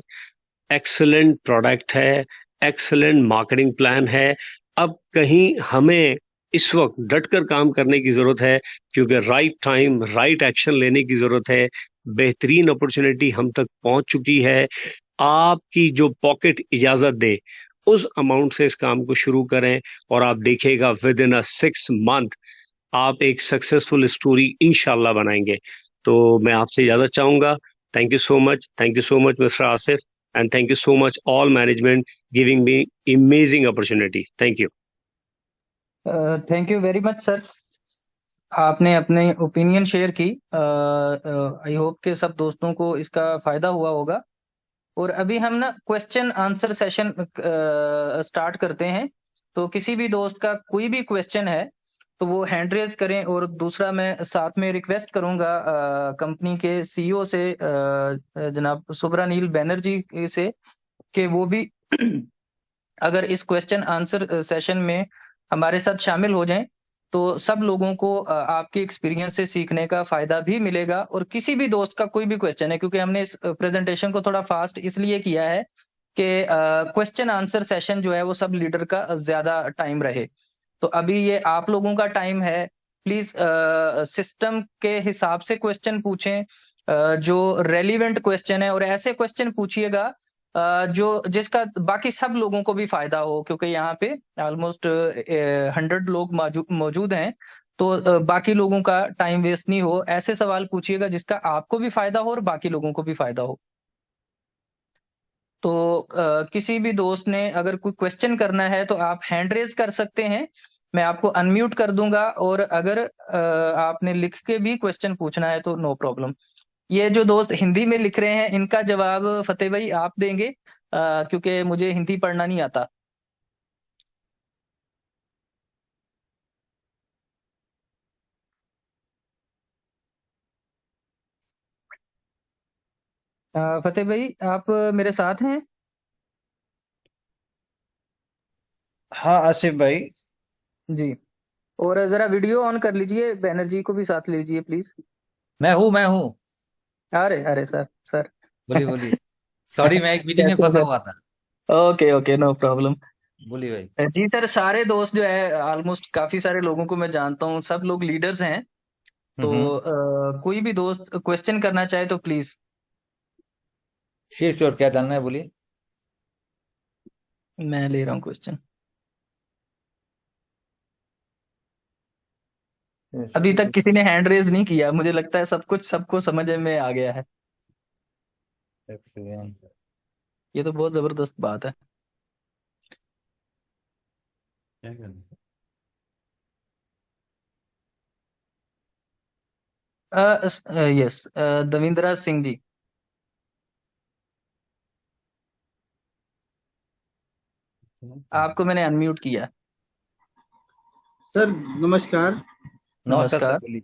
एक्सलेंट प्रोडक्ट है, एक्सलेंट मार्केटिंग प्लान है। अब कहीं हमें इस वक्त डटकर काम करने की जरूरत है, क्योंकि राइट टाइम राइट एक्शन लेने की जरूरत है। बेहतरीन अपॉर्चुनिटी हम तक पहुंच चुकी है। आपकी जो पॉकेट इजाजत दे, उस अमाउंट से इस काम को शुरू करें और आप देखिएगा विद इन अ 6 मंथ आप एक सक्सेसफुल स्टोरी इंशाल्लाह बनाएंगे। तो मैं आपसे इजाजत चाहूंगा। Thank you so much, thank you so much mister Asif, and thank you so much all management giving me amazing opportunity. Thank you. Thank you very much sir, आपने अपने ओपिनियन शेयर की। आई होप के सब दोस्तों को इसका फायदा हुआ होगा। और अभी हम ना क्वेश्चन आंसर सेशन स्टार्ट करते हैं। तो किसी भी दोस्त का कोई भी क्वेश्चन है तो वो हैंड रेज करें। और दूसरा मैं साथ में रिक्वेस्ट करूंगा कंपनी के सीईओ से, जनाब सुब्रानील बैनर्जी से, कि वो भी अगर इस क्वेश्चन आंसर सेशन में हमारे साथ शामिल हो जाएं तो सब लोगों को आपके एक्सपीरियंस से सीखने का फायदा भी मिलेगा। और किसी भी दोस्त का कोई भी क्वेश्चन है, क्योंकि हमने इस प्रेजेंटेशन को थोड़ा फास्ट इसलिए किया है कि क्वेश्चन आंसर सेशन जो है वो सब लीडर का ज्यादा टाइम रहे। तो अभी ये आप लोगों का टाइम है, प्लीज सिस्टम के हिसाब से क्वेश्चन पूछें, जो रेलिवेंट क्वेश्चन है, और ऐसे क्वेश्चन पूछिएगा जो जिसका बाकी सब लोगों को भी फायदा हो, क्योंकि यहाँ पे ऑलमोस्ट 100 लोग मौजूद हैं। तो बाकी लोगों का टाइम वेस्ट नहीं हो। ऐसे सवाल पूछिएगा जिसका आपको भी फायदा हो और बाकी लोगों को भी फायदा हो। तो किसी भी दोस्त ने अगर कोई क्वेश्चन करना है तो आप हैंड रेज कर सकते हैं, मैं आपको अनम्यूट कर दूंगा। और अगर आपने लिख के भी क्वेश्चन पूछना है तो नो प्रॉब्लम। ये जो दोस्त हिंदी में लिख रहे हैं इनका जवाब फतेह भाई आप देंगे, क्योंकि मुझे हिंदी पढ़ना नहीं आता। फतेह भाई आप मेरे साथ हैं? हाँ आसिफ भाई। जी। और जरा वीडियो ऑन कर लीजिए, बैनर्जी को भी साथ लीजिए प्लीज। मैं हूँ। अरे अरे सर सर बोलिए बोलिए। सॉरी, मैं एक मीटिंग में कैसे फंसा हैं हुआ था। Sir? Okay okay no problem. बोलिए भाई। जी सर, सारे दोस्त जो है ऑलमोस्ट काफी सारे लोगों को मैं जानता हूँ, सब लोग लीडर्स हैं। तो हम्म। कोई भी दोस्त क्वेश्चन करना चाहे तो प्लीज। श्योर श्योर, क्या जानना है बोलिए। मैं ले रहा हूँ क्वेश्चन। अभी तक किसी ने हैंड रेज नहीं किया, मुझे लगता है सब कुछ सबको समझ में आ गया है। Excellent. ये तो बहुत जबरदस्त बात है। यस, दविंद्रा सिंह जी। आपको मैंने अनम्यूट किया। सर नमस्कार। नमस्कार सर, नमस्कार। बोलिए।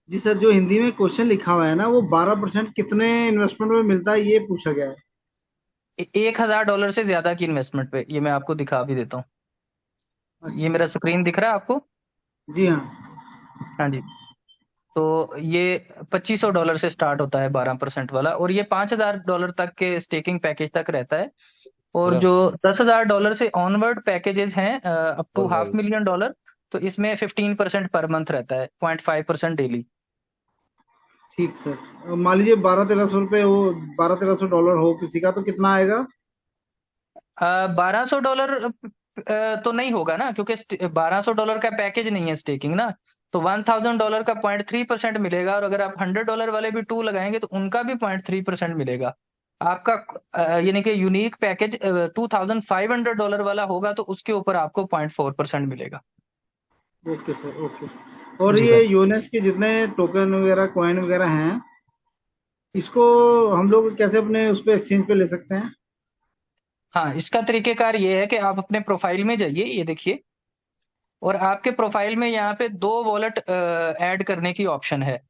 जी सर, जो हिंदी में क्वेश्चन लिखा हुआ है ना, वो 12% कितने इन्वेस्टमेंट में मिलता है, ये पूछा गया है। $1,000 से ज्यादा की इन्वेस्टमेंट पे, ये मैं आपको दिखा भी देता हूँ। ये अच्छा। मेरा स्क्रीन दिख रहा है आपको? जी हाँ। हाँ जी। तो ये $2,500 से स्टार्ट होता है 12% वाला, और ये $5,000 तक के स्टेकिंग पैकेज तक रहता है। और पूरा जो $10,000 से ऑनवर्ड पैकेजेस हैं अप टू फॉल हाफ भाई। मिलियन डॉलर, तो इसमें 15% पर मंथ रहता है, 0.5% डेली। ठीक सर। मान लीजिए 1200-1300 रुपये हो, $1200-1300 हो किसी का, तो कितना आएगा? $1,200 तो नहीं होगा ना, क्योंकि $1,200 का पैकेज नहीं है स्टेकिंग ना। तो $1,000 का 0.3% मिलेगा, और अगर आप $100 वाले भी टू लगाएंगे तो उनका भी 0.3% मिलेगा आपका। यानी कि यूनिक पैकेज $2,500 वाला होगा तो उसके ऊपर आपको 0.4% मिलेगा। Okay sir, okay. और जी ये सर। यूनेस के जितने टोकन वगैरह, कॉइन वगैरह हैं, इसको हम लोग कैसे अपने उस पर एक्सचेंज पे ले सकते हैं? हाँ, इसका तरीकेकार ये है कि आप अपने प्रोफाइल में जाइए, ये देखिए, और आपके प्रोफाइल में यहाँ पे दो वॉलेट ऐड करने की ऑप्शन है।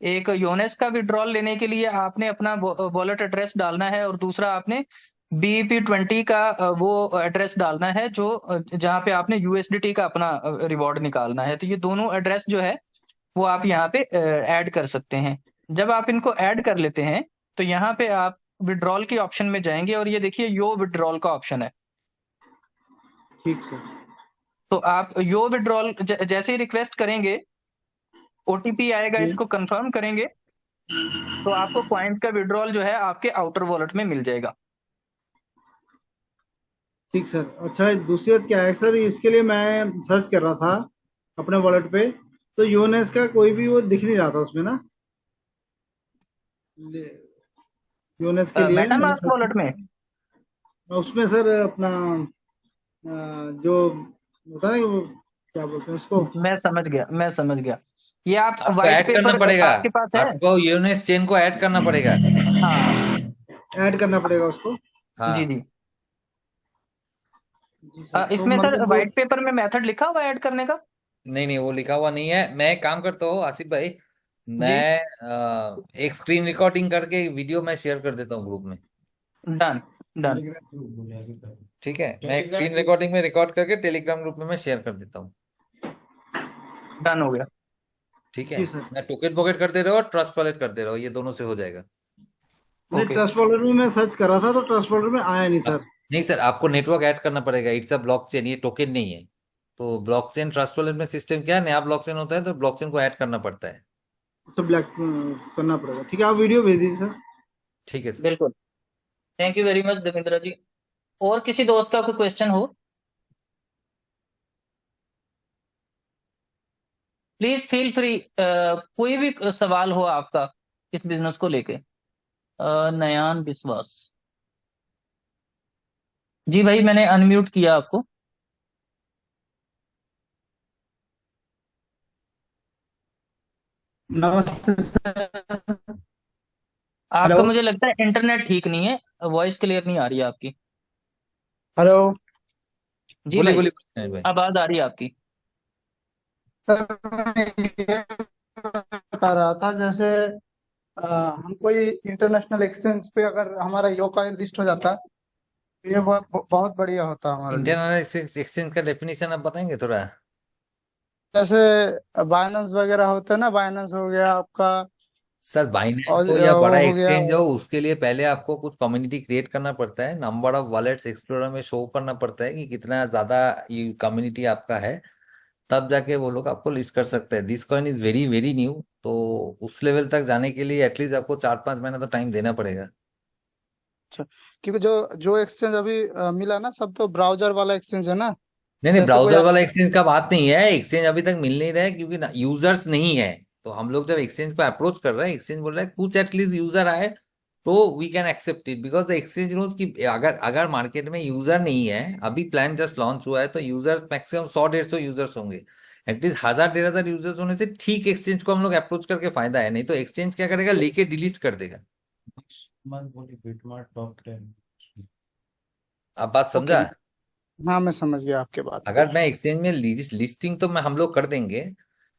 एक योनेस का विड्रॉल लेने के लिए आपने अपना वॉलेट एड्रेस डालना है, और दूसरा आपने BEP20 का वो एड्रेस डालना है जो जहाँ पे आपने USDT का अपना रिवॉर्ड निकालना है। तो ये दोनों एड्रेस जो है वो आप यहाँ पे ऐड कर सकते हैं। जब आप इनको ऐड कर लेते हैं तो यहाँ पे आप विड्रॉल के ऑप्शन में जाएंगे, और ये देखिए यो विड्रॉल का ऑप्शन है। ठीक सर। तो आप यो विड्रॉल जैसे ही रिक्वेस्ट करेंगे, OTP आएगा, जी। इसको कंफर्म करेंगे, तो आपको कॉइन्स का विड्रॉल जो है आपके आउटर वॉलेट में मिल जाएगा। ठीक सर। अच्छा, दूसरी बात क्या है सर, इसके लिए मैं सर्च कर रहा था अपने वॉलेट पे, तो यूनेस का कोई भी वो दिख नहीं रहा था उसमें ना, यूनेस के लिए मेटा मैंने मास्क सर्च वॉलेट में। किया। उसमें सर अपना जो होता है ना, वो क्या बोलते हैं उसको? मैं समझ गया, मैं समझ गया। ये आप आपको व्हाइट ऐड करना पेपर पड़ेगा। आपके पास है? आपको यूनिस चेन को ऐड करना पड़ेगा। हाँ। ऐड करना पड़ेगा उसको? जी हाँ। जी। जी सर, तो इसमें सर मतलब व्हाइट पेपर में मेथड लिखा हुआ है ऐड करने का? नहीं नहीं, वो लिखा हुआ नहीं है। मैं एक काम करता हूँ आसिफ भाई, जी। मैं एक स्क्रीन रिकॉर्डिंग करके वीडियो मैं शेयर कर देता हूँ ग्रुप में। Done done. ठीक है, मैं एक स्क्रीन रिकॉर्डिंग में रिकॉर्ड करके टेलीग्राम ग्रुप में मैं शेयर कर देता हूँ। डन हो गया। ठीक है। जी सर। मैं टोकेन पॉकेट करते रहो और ट्रस्ट वॉलेट करते रहो, ये दोनों से हो जाएगा। नहीं, ओके। ट्रस्ट वॉलेट में मैं सर्च कर रहा था तो ट्रस्ट वॉलेट में आया नहीं सर। नहीं सर, आपको नेटवर्क ऐड करना पड़ेगा। इट्स अ ब्लॉकचेन, ये टोकन नहीं है। तो ब्लॉकचेन ट्रस्ट वॉलेट में सिस्टम क्या है, नया ब्लॉकचेन होता है तो ब्लॉकचेन को ऐड करना पड़ता है। अच्छा, ब्लैक करना पड़ेगा। ठीक है, आप वीडियो भेज दीजिए सर। ठीक है सर। बिल्कुल। Thank you very much Devendra ji. और किसी दोस्त का कोई क्वेश्चन हो, प्लीज फील फ्री। कोई भी सवाल हो आपका इस बिजनेस को लेके। नयान विश्वास। जी भाई, मैंने अनम्यूट किया आपको। नमस्ते सर। आपका हेलो। मुझे लगता है इंटरनेट ठीक नहीं है, वॉइस क्लियर नहीं आ रही है आपकी। हेलो। जी बोलिए भाई, बोलिए प्रशांत भाई। आवाज आ रही है आपकी। सर, मैं ये बता रहा था, जैसे हम कोई इंटरनेशनल एक्सचेंज पे अगर हमारा यो कॉइन लिस्ट हो जाता, ये बहुत बढ़िया होता हमारे लिए। इंडियन एक्सचेंज का डेफिनेशन आप बताएंगे थोड़ा। जैसे बाइनेंस वगैरह होता है ना, बाइनेंस हो गया आपका, सर बाइनेंस और हो या बड़ा वो हो गया। एक्सचेंज हो, उसके लिए पहले आपको कुछ कम्युनिटी क्रिएट करना पड़ता है, नंबर ऑफ वॉलेट्स एक्सप्लोरर में शो करना पड़ता है कि कितना ज्यादा ये कम्युनिटी आपका है, तब जाके वो लोग आपको लिस्ट कर सकते हैं। This coin is very very new, तो उस लेवल तक जाने के लिए एटलीस्ट आपको 4-5 महीना तो टाइम देना पड़ेगा। अच्छा, क्योंकि जो जो एक्सचेंज अभी मिला ना, सब तो ब्राउजर वाला एक्सचेंज है ना। नहीं नहीं, जैसे कोई ब्राउजर वाला एक्सचेंज का बात नहीं है, एक्सचेंज अभी तक मिल नहीं रहा है क्योंकि यूजर्स नहीं है। तो हम लोग जब एक्सचेंज को अप्रोच कर रहे हैं, एक्सचेंज बोल रहा है कुछ एटलीस्ट यूजर आए तो we can accept it, because the exchange knows कि अगर अगर मार्केट में यूजर नहीं है, अभी प्लान जस्ट लॉन्च हुआ है, तो यूजर्स मैक्सिमम 100-150 यूजर्स होंगे। एटलीस्ट 1000-1500 यूजर्स होने से ठीक एक्सचेंज को हम लोग अप्रोच करके फायदा है, नहीं तो एक्सचेंज क्या करेगा, लेके डिलीट कर देगा। Bitmart top 10. आप बात ओके। समझा। हाँ, मैं समझ गया आपके बात को। अगर मैं एक्सचेंज में लिस्टिंग तो मैं हम लोग कर देंगे,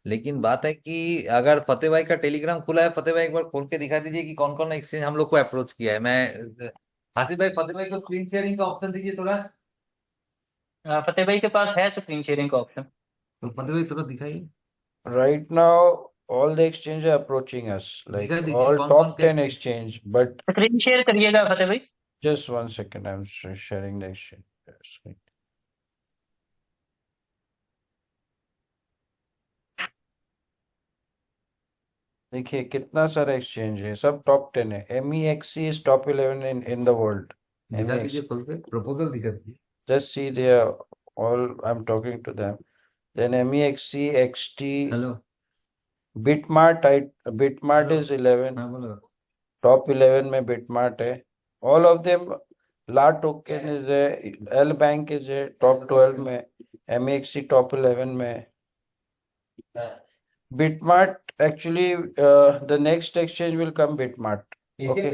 लेकिन बात है कि अगर फतेह भाई का टेलीग्राम खुला है, फतेह भाई एक बार खोल के दिखा दीजिए कि कौन कौन एक्सचेंज हम लोग को अप्रोच किया है। मैं आसिफ भाई, फतेह भाई को स्क्रीन शेयरिंग का ऑप्शन दीजिए थोड़ा। फतेह भाई के पास है स्क्रीन शेयरिंग का ऑप्शन। तो फतेह भाई थोड़ा दिखाइए। Right now, all the exchanges are approaching us, like दिखा दीजिए all कौन कौन top का 10 exchange। exchange. But screen share करिएगा फतेह भाई। just 1 second, I'm sharing the exchange screen. देखिए कितना सारा एक्सचेंज है, सब टॉप 10 है। MEXC is top 11 in the world. दिखा MEXC. दीजिए खोल के प्रपोजल दिखा दीजिए। Just see they are all, I'm talking to them. Then MEXC, XT, hello. Bitmart, Bitmart hello. is 11. हाँ बोलो। टॉप 11 में बिटमार्ट है। All of them. LA token is है, एल बैंक इज है टॉप 12 में। MEXC टॉप 11 में। Bitmart actually the next exchange will come Bitmart. Okay.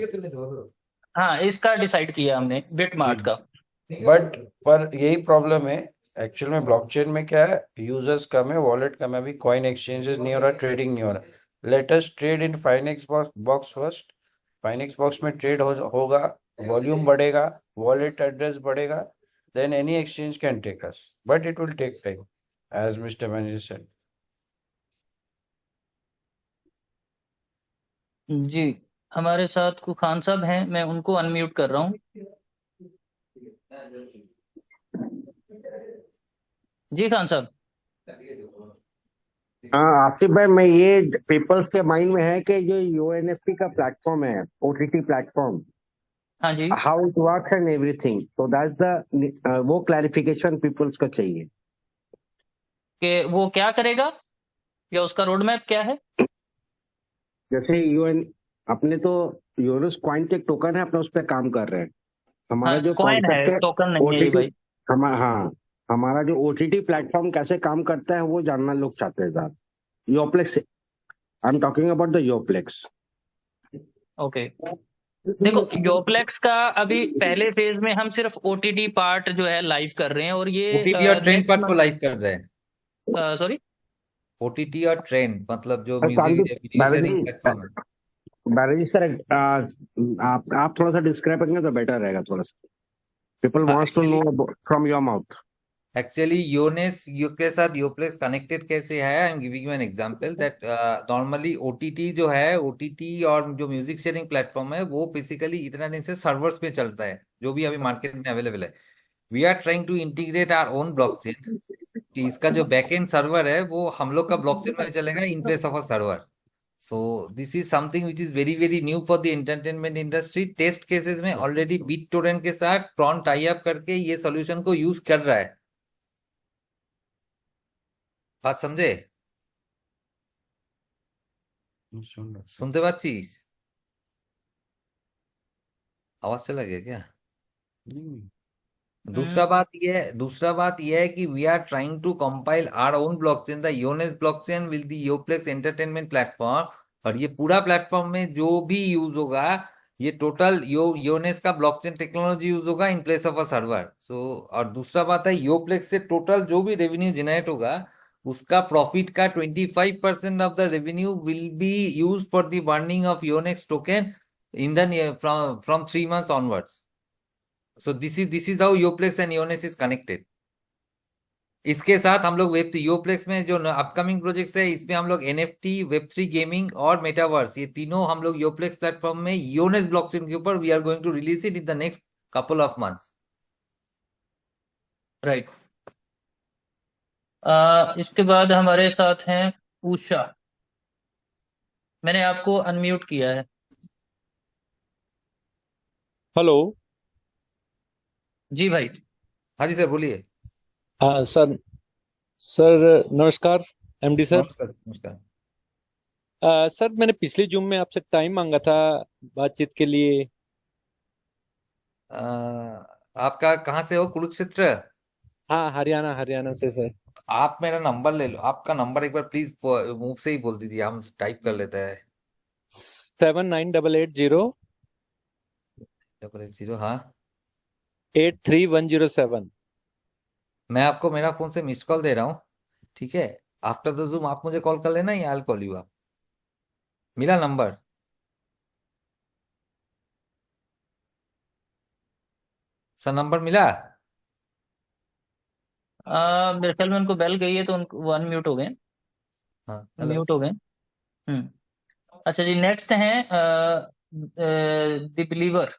हाँ, इसका डिसाइड किया हमने, बिट जी। मार्ट का। बट पर यही प्रॉब्लम है। एक्चुअल में ब्लॉकचेन में क्या है, यूजर्स कम है, वॉलेट कम है, अभी कॉइन एक्सचेंजेस नहीं हो रहा, ट्रेडिंग नहीं हो रहा। Let us trade in Finex box first. Finex box में ट्रेड होगा, वॉल्यूम बढ़ेगा, वॉलेट एड्रेस बढ़ेगा, then any exchange can take us, but it will take time, as mister manager said. जी, हमारे साथ खान साहब हैं, मैं उनको अनम्यूट कर रहा हूँ। जी खान साहब। हाँ आसिफ भाई, मैं ये पीपल्स के माइंड में है कि जो यूएनएफटी का प्लेटफॉर्म है, ओटीटी प्लेटफॉर्म, हाँ जी। How it works and everything, तो दैट्स द वो क्लैरिफिकेशन पीपल्स को चाहिए। कि वो क्या करेगा या उसका रोड मैप क्या है। जैसे यूएन अपने तो यूरोस कॉइन के टोकन है, अपने उस पर काम कर रहे हैं। हमारा हाँ, जो कॉइन है, कॉन्सेप्ट है टोकन नहीं है ये ओटीटी, भाई। हाँ, हमारा जो ओटीटी प्लेटफॉर्म कैसे काम करता है वो जानना लोग चाहते हैं साहब। Yoplex, I am talking about the Yoplex. Okay, देखो योप्लेक्स का अभी पहले फेज में हम सिर्फ ओटीटी पार्ट जो है लाइव कर रहे हैं, और ये ओटीटी और ट्रेंड नेक्स्ट पार्ट को मंथ। लाइव कर रहे हैं। सॉरी। ओटीटी और ट्रेंड मतलब जो Kanti music video sharing Banerjee, platform है। बैनर्जी सर, आप थोड़ा सा डिस्क्राइब करेंगे तो बेटर रहेगा थोड़ा सा। पीपल हाँ, wants to actually know from your mouth. Actually Yoness यू के साथ योप्लेक्स कनेक्टेड कैसे है, I am giving you an example that normally OTT जो है, ओटीटी और जो म्यूजिक शेयरिंग प्लेटफॉर्म है, वो बेसिकली इतना दिन से सर्वर्स पे चलता है, जो भी अभी मार्केट में अवेलेबल है। We are trying to integrate our own blockchain, कि इसका जो बैकएंड सर्वर है वो हम लोग का ब्लॉकचेन में चलेगा in place of a server. So this is something which is very very new for the entertainment industry. Test cases में ऑलरेडी बिट टोरेंट के साथ ट्रॉन टाई अप करके ये सोल्यूशन को यूज कर रहा है। बात समझे, শুনতে পাচ্ছিস? आवाज चला गया क्या? दूसरा बात यह है कि we are trying to compile our own blockchain, the Yoness blockchain will the Yoplex entertainment platform. और ये पूरा प्लेटफॉर्म में जो भी यूज होगा, ये टोटल योनेस का ब्लॉकचेन टेक्नोलॉजी यूज होगा in place of a server. So और दूसरा बात है, योप्लेक्स से टोटल जो भी रेवेन्यू जनरेट होगा, उसका प्रॉफिट का 25% of the revenue will be use for the burning of Yonex token in the from 3 months onwards। So this is how Yoplex and Yoness is connected. इसके साथ हम लोग वेब योप्लेक्स में जो अपकमिंग प्रोजेक्ट्स है, इसमें हम लोग एनएफटी, वेब3 गेमिंग और मेटावर्स, ये तीनों हम लोग योप्लेक्स प्लेटफॉर्म में योनेस ब्लॉकचेन के ऊपर we are going to release it in the next couple of months. Right. इसके बाद हमारे साथ हैं उषा। मैंने आपको अनम्यूट किया है। हेलो। जी भाई। हाँ जी सर, बोलिए। हाँ सर। सर नमस्कार एमडी सर। नमस्कार नमस्कार। सर मैंने पिछले जूम में आपसे टाइम मांगा था बातचीत के लिए। आपका कहाँ से हो? कुरुक्षेत्र? हाँ हरियाणा, हरियाणा से सर। आप मेरा नंबर ले लो, आपका नंबर एक बार प्लीज मुंह से ही बोल दीजिए, हम टाइप कर लेते हैं। 79880 880, हाँ। 83107। मैं आपको मेरा फोन से मिस्ड कॉल दे रहा हूँ, ठीक है? आफ्टर द जूम आप मुझे कॉल कर लेना या आई कॉल यू। आप मिला नंबर? सर नंबर मिला? मेरे ख्याल में उनको बेल गई है तो उनको वो अनम्यूट हो गए, हाँ, हेलो। म्यूट हो गए। अच्छा जी, नेक्स्ट हैं द बिलीवर।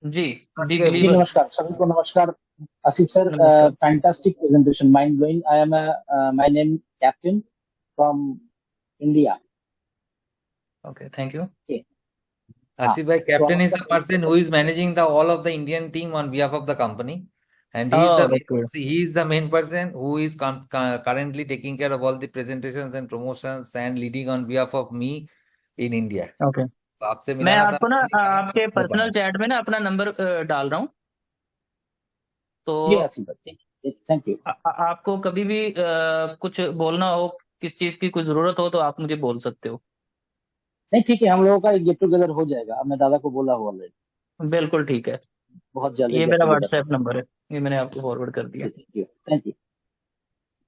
जी, द जी, जी बिलीवर। नमस्कार, सभी को नमस्कार। आसिफ सर, नमस्कार। Fantastic presentation, mind blowing. I am my name captain from India. Okay, thank you. हाँ, Asif bhai, तो captain is आपका the person who is managing the all of the Indian team on behalf of the company, and he is the oh okay. main person who is currently taking care of all the presentations and promotions and leading on behalf of me in India। Okay, तो आपसे मैं मिलाना था, आपको ना नहीं आपके हो पर्सनल पाया। चैट में ना अपना नंबर डाल रहा हूँ, जी तो आसिफ भाई, थैंक यू। आपको कभी भी कुछ बोलना हो, किस चीज की कुछ जरूरत हो तो आप मुझे बोल सकते हो। नहीं ठीक है, हम लोगों का एक गेट टुगेदर हो जाएगा। अब मैं दादा को बोला हुआ ऑलरेडी, बिल्कुल ठीक है। बहुत जल्द ये गेट मेरा टुगेदर व्हाट्सएप होगा। नंबर है, ये मैंने आपको फॉरवर्ड कर दिया। Thank you, thank you.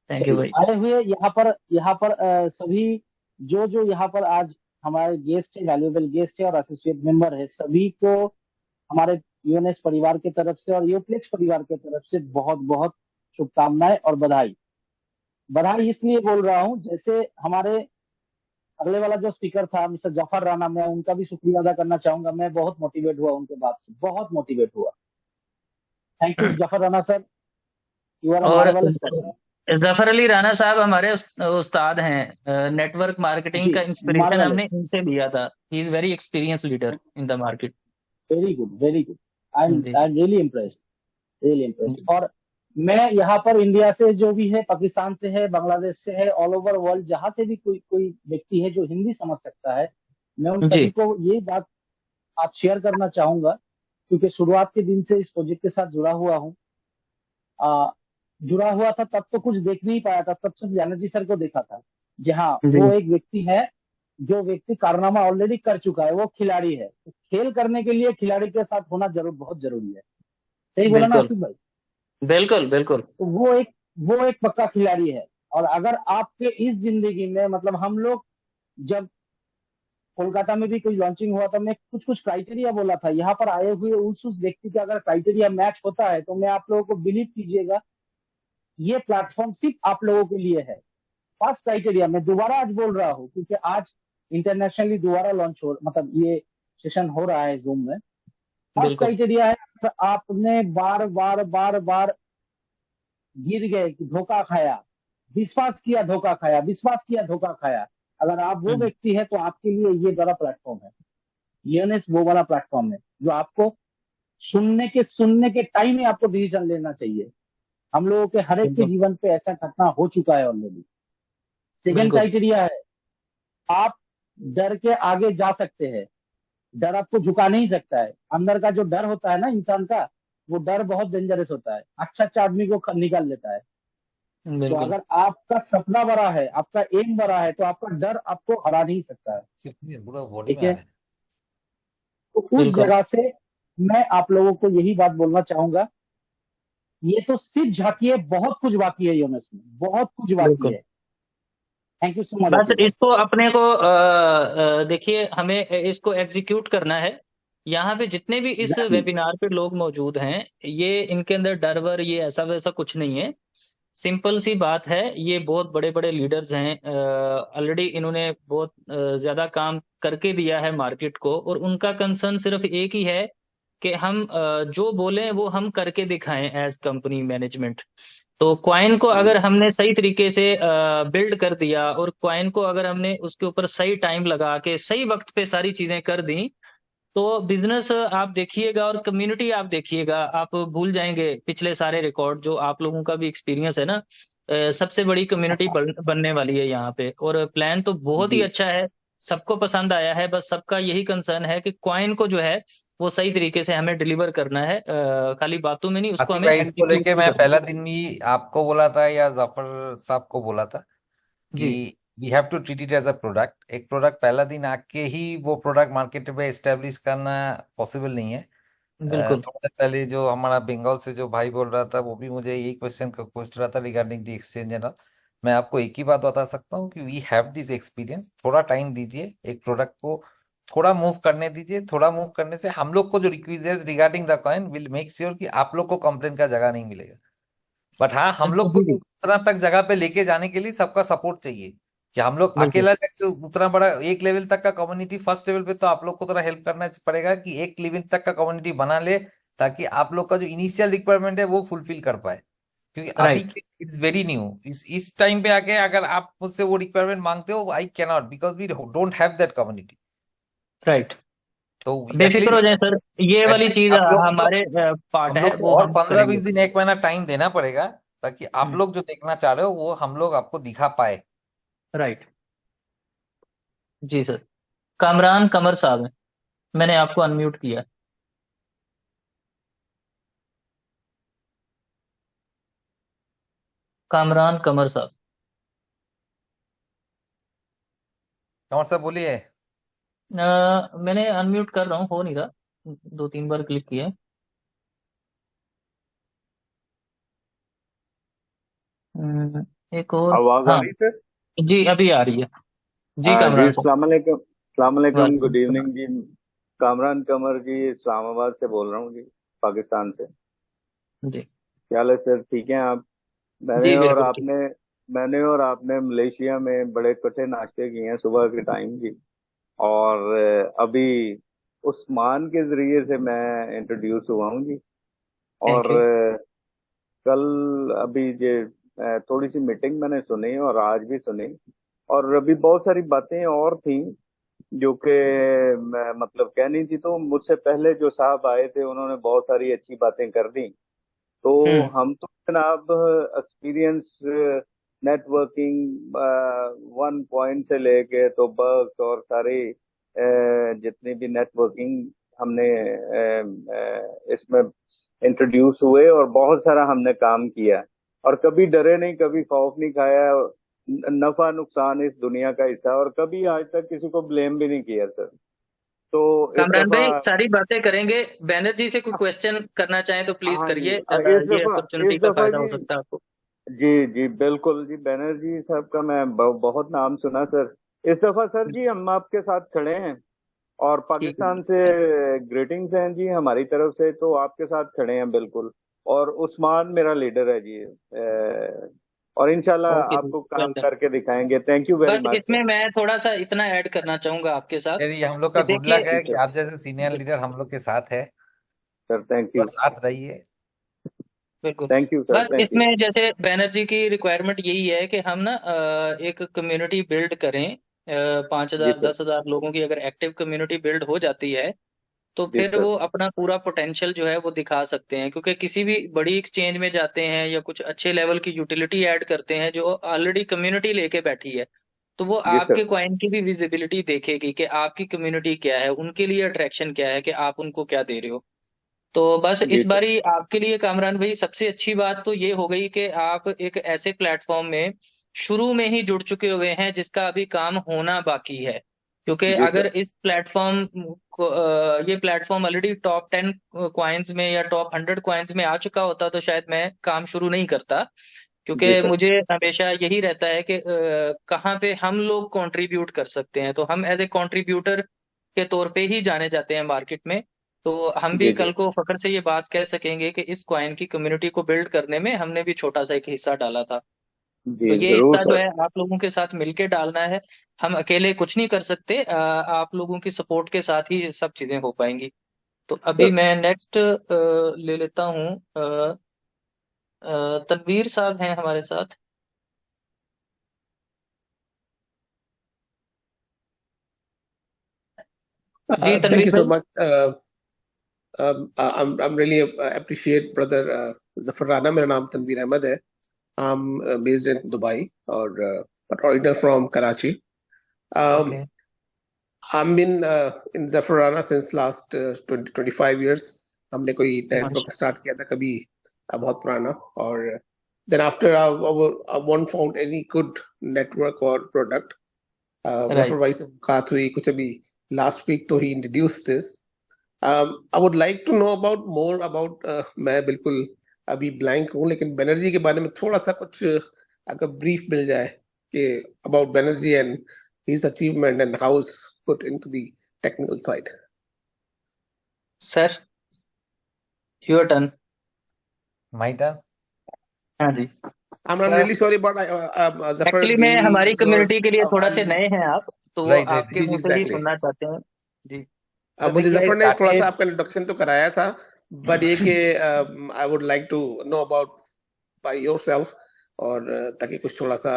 Thank you चलिए, भाई। आए हुए यहाँ पर सभी जो यहाँ पर आज हमारे गेस्ट है, वैल्यूएबल गेस्ट है और एसोसिएट मेंबर है, सभी को हमारे यूएनएस परिवार की तरफ से और यूप्लेक्स परिवार की तरफ से बहुत बहुत शुभकामनाएं और बधाई। बधाई इसलिए बोल रहा हूं, जैसे हमारे अगले वाला जो स्पीकर था मिस्टर जफर राणा, मैं उनका भी शुक्रिया अदा करना चाहूंगा। मैं बहुत मोटिवेट हुआ उनके बात से, बहुत मोटिवेट हुआ। Thank you Zafar Rana sir, you are a और मार्वेलस पर्सन। जफर अली राणा साहब हमारे उस्ताद हैं, नेटवर्क मार्केटिंग जी, का इंस्पिरेशन हमने मार्वेलस, इनसे लिया था। He is very experience leader in the market. Very good, very good. I G am really impressed, really impressed. और मैं यहाँ पर इंडिया से जो भी है, पाकिस्तान से है, बांग्लादेश से है, ऑल ओवर वर्ल्ड जहां से भी कोई कोई व्यक्ति है जो हिंदी समझ सकता है, मैं उन जी सभी को ये बात आज शेयर करना चाहूंगा, क्योंकि शुरुआत के दिन से इस प्रोजेक्ट के साथ जुड़ा हुआ हूँ। जुड़ा हुआ था तब तो कुछ देख नहीं पाया था, तब सिर्फ जानवी सर को देखा था। जी हाँ, जी वो एक व्यक्ति है जो व्यक्ति कारनामा ऑलरेडी कर चुका है, वो खिलाड़ी है। तो खेल करने के लिए खिलाड़ी के साथ होना बहुत जरूरी है। सही बोला ना बिल्कुल आसिफ भाई? बिल्कुल बिल्कुल। तो वो एक पक्का खिलाड़ी है। और अगर आपके इस जिंदगी में, मतलब हम लोग जब कोलकाता में भी कोई लॉन्चिंग हुआ था, मैं कुछ कुछ क्राइटेरिया बोला था। यहाँ पर आए हुए उस व्यक्ति का अगर क्राइटेरिया मैच होता है तो मैं आप लोगों को बिलीव कीजिएगा, ये प्लेटफॉर्म सिर्फ आप लोगों के लिए है। फर्स्ट क्राइटेरिया, मैं दोबारा आज बोल रहा हूँ क्योंकि आज इंटरनेशनली दोबारा लॉन्च हो, मतलब ये सेशन हो रहा है जूम में। फर्स्ट बिल्कुल क्राइटेरिया है, आपने बार बार बार बार गिर गए, धोखा खाया, विश्वास किया, धोखा खाया, विश्वास किया, धोखा खाया, अगर आप वो व्यक्ति है तो आपके लिए ये बड़ा प्लेटफॉर्म है। यूएनएस वो वाला प्लेटफॉर्म है जो आपको सुनने के टाइम में आपको डिसीजन लेना चाहिए। हम लोगों के हर एक के बिल्कुल जीवन पे ऐसा घटना हो चुका है ऑलरेडी। सेकेंड बिल्कुल। क्राइटेरिया है, आप डर के आगे जा सकते हैं। डर आपको झुका नहीं सकता है। अंदर का जो डर होता है ना इंसान का, वो डर बहुत डेंजरस होता है, अच्छा अच्छा आदमी को निकाल लेता है। तो बिल्कुल अगर आपका सपना बड़ा है, आपका एम बड़ा है, तो आपका डर आपको हरा नहीं सकता है। पूरा बॉडी ठीक में आ है, रहा है। तो उस बिल्कुल जगह से मैं आप लोगों को यही बात बोलना चाहूंगा, ये तो सिर्फ झांकी है, बहुत कुछ बाकी है यूएस में, बहुत कुछ बाकी बिल्कुल। है। थैंक यू सो मच बस आसिफ भाई। इसको अपने को देखिए, हमें इसको एग्जीक्यूट करना है। यहाँ पे जितने भी इस एग्जैक्टली। वेबिनार पे लोग मौजूद हैं, ये इनके अंदर डर वर ये ऐसा वैसा कुछ नहीं है। सिंपल सी बात है, ये बहुत बड़े बड़े लीडर्स हैं, ऑलरेडी इन्होंने बहुत ज्यादा काम करके दिया है मार्केट को, और उनका कंसर्न सिर्फ एक ही है कि हम जो बोलें वो हम करके दिखाएं एज कंपनी मैनेजमेंट। तो क्वाइन को अगर हमने सही तरीके से बिल्ड कर दिया, और क्वाइन को अगर हमने उसके ऊपर सही टाइम लगा के सही वक्त पे सारी चीजें कर दी, तो बिजनेस आप देखिएगा और कम्युनिटी आप देखिएगा, आप भूल जाएंगे पिछले सारे रिकॉर्ड। जो आप लोगों का भी एक्सपीरियंस है ना, सबसे बड़ी कम्युनिटी बनने वाली है यहाँ पे, और प्लान तो बहुत ही जी। अच्छा है, सबको पसंद आया है। बस सबका यही कंसर्न है कि क्वाइन को जो है वो सही तरीके से हमें डिलीवर करना है, खाली बातों में नहीं, उसको आसिफ हमें भाई, इसको एग्जीक्यूट लेके भी मैं करना पहला दिन भी आपको बोला था या जाफर साहब को बोला था है। कि जी we have to treat it as a product. एक प्रोडक्ट पहला दिन आके ही वो प्रोडक्ट मार्केट पे एस्टेब्लिश करना पॉसिबल नहीं है। बिल्कुल। थोड़ा देर पहले जो हमारा बंगाल से जो भाई बोल रहा था, वो भी मुझे यही क्वेश्चन का पूछ रहा था regarding the exchange and all. मैं आपको एक ही बात बता सकता हूँ कि वी हैव दिस एक्सपीरियंस। थोड़ा टाइम दीजिए, एक प्रोडक्ट को थोड़ा मूव करने दीजिए। थोड़ा मूव करने से हम लोग को जो request regarding the coin will make sure कि आप लोग को कंप्लेन का जगह नहीं मिलेगा। बट हाँ, हम लोग को कभी भी। उतना तक जगह पे लेके जाने के लिए सबका सपोर्ट चाहिए। कि हम लोग बिल्कुल अकेला जाके उतना बड़ा एक लेवल तक का कम्युनिटी, फर्स्ट लेवल पे तो आप लोग को थोड़ा हेल्प करना पड़ेगा कि एक लेवल तक का कम्युनिटी बना ले, ताकि आप लोग का जो इनिशियल रिक्वायरमेंट है वो फुलफिल कर पाए। क्योंकि अभी राइट इट्स वेरी न्यू। इस टाइम पे आके अगर आप मुझसे वो रिक्वायरमेंट मांगते हो, I can not, because we don't have that community. Right. तो बेफिक्र हो जाए सर, ये वाली चीज आप लोग को हमारे पार्ट हम है, लोग को वो और हम 15-20 करेंगे। दिन, एक महीना टाइम देना पड़ेगा, ताकि आप लोग जो देखना चाह रहे हो वो हम लोग आपको दिखा पाए। राइट। जी सर। कामरान कमर साहब हैं, मैंने आपको अनम्यूट किया। कामरान कमर साहब। कमर साहब बोलिए। मैंने अनम्यूट कर रहा हूँ, हो नहीं रहा, 2-3 बार क्लिक किया। एक और। आवाज आ हाँ, रही सर? जी अभी आ रही है। जी जी कामरान साहब। अस्सलाम वालेकुम। अस्सलाम वालेकुम, वालेकुम गुड सलाम। इवनिंग जी। कामरान कमर जी, इस्लामाबाद से बोल रहा हूँ जी, पाकिस्तान से। जी क्या हाल है सर, ठीक हैं आप? मैंने जी और बिल्कुल ठीक। आपने मैंने और आपने मलेशिया में बड़े कट्ठे नाश्ते किए हैं सुबह के टाइम जी। और अभी उस्मान के जरिए से मैं इंट्रोड्यूस हुआ हूँ जी। थैंक और यू। कल अभी ये थोड़ी सी मीटिंग मैंने सुनी और आज भी सुनी। और अभी बहुत सारी बातें और थी जो कि मैं मतलब कहनी थी, तो मुझसे पहले जो साहब आए थे उन्होंने बहुत सारी अच्छी बातें कर दी। तो हम्म हम तो जनाब एक्सपीरियंस नेटवर्किंग 1 पॉइंट से लेके तो बग्स और सारी जितनी भी नेटवर्किंग हमने इसमें इंट्रोड्यूस हुए और बहुत सारा हमने काम किया। और कभी डरे नहीं, कभी खौफ नहीं खाया। नफा नुकसान इस दुनिया का हिस्सा, और कभी आज तक किसी को ब्लेम भी नहीं किया सर। तो इस कामरान दफा भाई, सारी बातें करेंगे। बैनर्जी से कोई क्वेश्चन करना चाहें तो प्लीज हाँ जी, करिए, ये इस अपॉर्चुनिटी का दफा फायदा हो जी, सकता है आपको। जी जी बिल्कुल जी, बनर्जी साहब का मैं बहुत नाम सुना सर। इस दफा सर जी हम आपके साथ खड़े हैं, और ठीक है पाकिस्तान जी। से ग्रीटिंग्स हैं जी हमारी तरफ से, तो आपके साथ खड़े हैं बिल्कुल। और उस्मान मेरा लीडर है जी। और इंशाल्लाह ओके जी, आपको काम वेलकम। करके दिखाएंगे। थैंक यू वेरी बस मच इसमें सर। मैं थोड़ा सा इतना ऐड करना चाहूंगा आपके साथ यार, ये हम लोग का कि गुड देखिए। लक है जी कि सर। आप जैसे सीनियर लीडर हम लोग के साथ है। सर थैंक बस यू। साथ रहिए। बिल्कुल। थैंक यू सर, बस थैंक यू। इसमें जैसे बैनर्जी की रिक्वायरमेंट यही है कि हम ना एक कम्युनिटी बिल्ड करें। 5,000 जी सर। 10,000 लोगों की अगर एक्टिव कम्युनिटी बिल्ड हो जाती है, तो जी फिर सर। वो अपना पूरा पोटेंशियल जो है वो दिखा सकते हैं। क्योंकि किसी भी बड़ी एक्सचेंज में जाते हैं या कुछ अच्छे लेवल की यूटिलिटी ऐड करते हैं जो ऑलरेडी कम्युनिटी लेके बैठी है, तो वो जी सर। आपके कॉइन की भी विजिबिलिटी देखेगी कि आपकी कम्युनिटी क्या है, उनके लिए अट्रैक्शन क्या है, कि आप उनको क्या दे रहे हो। तो बस जी इस सर। बारी आपके लिए कामरान भाई सबसे अच्छी बात तो ये हो गई कि आप एक ऐसे प्लेटफॉर्म में शुरू में ही जुड़ चुके हुए हैं जिसका अभी काम होना बाकी है। क्योंकि जी अगर सर। इस प्लेटफॉर्म को ये प्लेटफॉर्म ऑलरेडी टॉप 10 क्वाइंस में या टॉप 100 क्वाइंस में आ चुका होता तो शायद मैं काम शुरू नहीं करता। जी क्योंकि सर। मुझे हमेशा यही रहता है कि कहाँ पे हम लोग कंट्रीब्यूट कर सकते हैं, तो हम एज ए कंट्रीब्यूटर के तौर पे ही जाने जाते हैं मार्केट में। तो हम भी जी जी कल को फख्र से ये बात कह सकेंगे कि इस कॉइन की कम्युनिटी को बिल्ड करने में हमने भी छोटा सा एक हिस्सा डाला था। तो जी ये जरूर हिस्सा जो सर। है आप लोगों के साथ मिलके डालना है। हम अकेले कुछ नहीं कर सकते, आप लोगों की सपोर्ट के साथ ही ये सब चीजें हो पाएंगी। तो अभी सर मैं नेक्स्ट ले लेता हूँ। तनवीर साहब हैं हमारे साथ। जी Thank तनवीर you so भाई। much. I'm really appreciate brother Zafar Rana. मेरा नाम तनवीर अहमद है. I'm based in Dubai or but original from Karachi. Okay. Um, I've been in Zafar Rana since last 25 years. हमने कोई नेटवर्क माशा स्टार्ट किया था कभी बहुत पुराना और then after I won't found any good network or product. Zafar right. भाई से बात हुई कुछ अभी last week तो he introduced this. I would like to know about more about मैं बिल्कुल अभी ब्लैंक हूँ लेकिन बैनर्जी के बारे में थोड़ा सा कुछ अगर ब्रीफ मिल जाए कि about Banerjee and his achievement and how it's put into the technical side. Sir your turn. My turn. हाँ जी। I'm really sorry but Zafar actually gave में me हमारी your कम्युनिटी के लिए थोड़ा से I'll नए हैं आप, तो वो राइट राइट। आपके जी जी मुंह से ही एग्जैक्टली सुनना चाहते हैं। जी। तो मुझे देखिए जफर ने थोड़ा सा स्टार्टेड आपका इंट्रोडक्शन तो कराया था बट ये कि I would like to know about by yourself और ताकि कुछ थोड़ा सा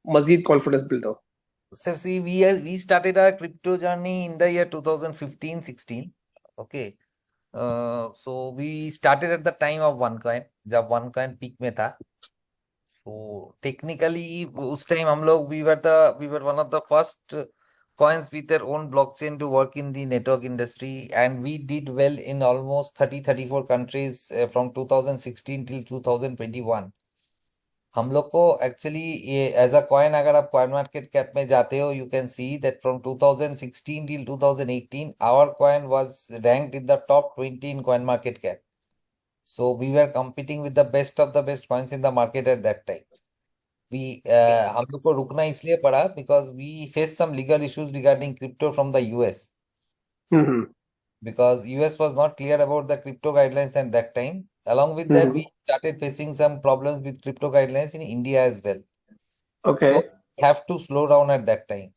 मजीद कॉन्फिडेंस बिल्ड हो. So see, we started our crypto journey in the year 2015-16. Okay. So we started at the time of OneCoin, जब OneCoin peak में था. So technically उस time हम लोग we were one of the first coins with their own blockchain to work in the network industry, and we did well in almost 34 countries from 2016 till 2021. हम लोग को actually ये as a coin, अगर आप coin market cap में जाते हो, you can see that from 2016 till 2018 our coin was ranked in the top 20 in coin market cap. So we were competing with the best of the best coins in the market at that time. we हम लोग को रुकना इसलिए पड़ा because we faced some legal issues regarding crypto from the US, because US was not clear about the crypto guidelines at that time. Along with that, we started facing some problems with crypto guidelines in India as well. Okay. So we have to slow down at that time.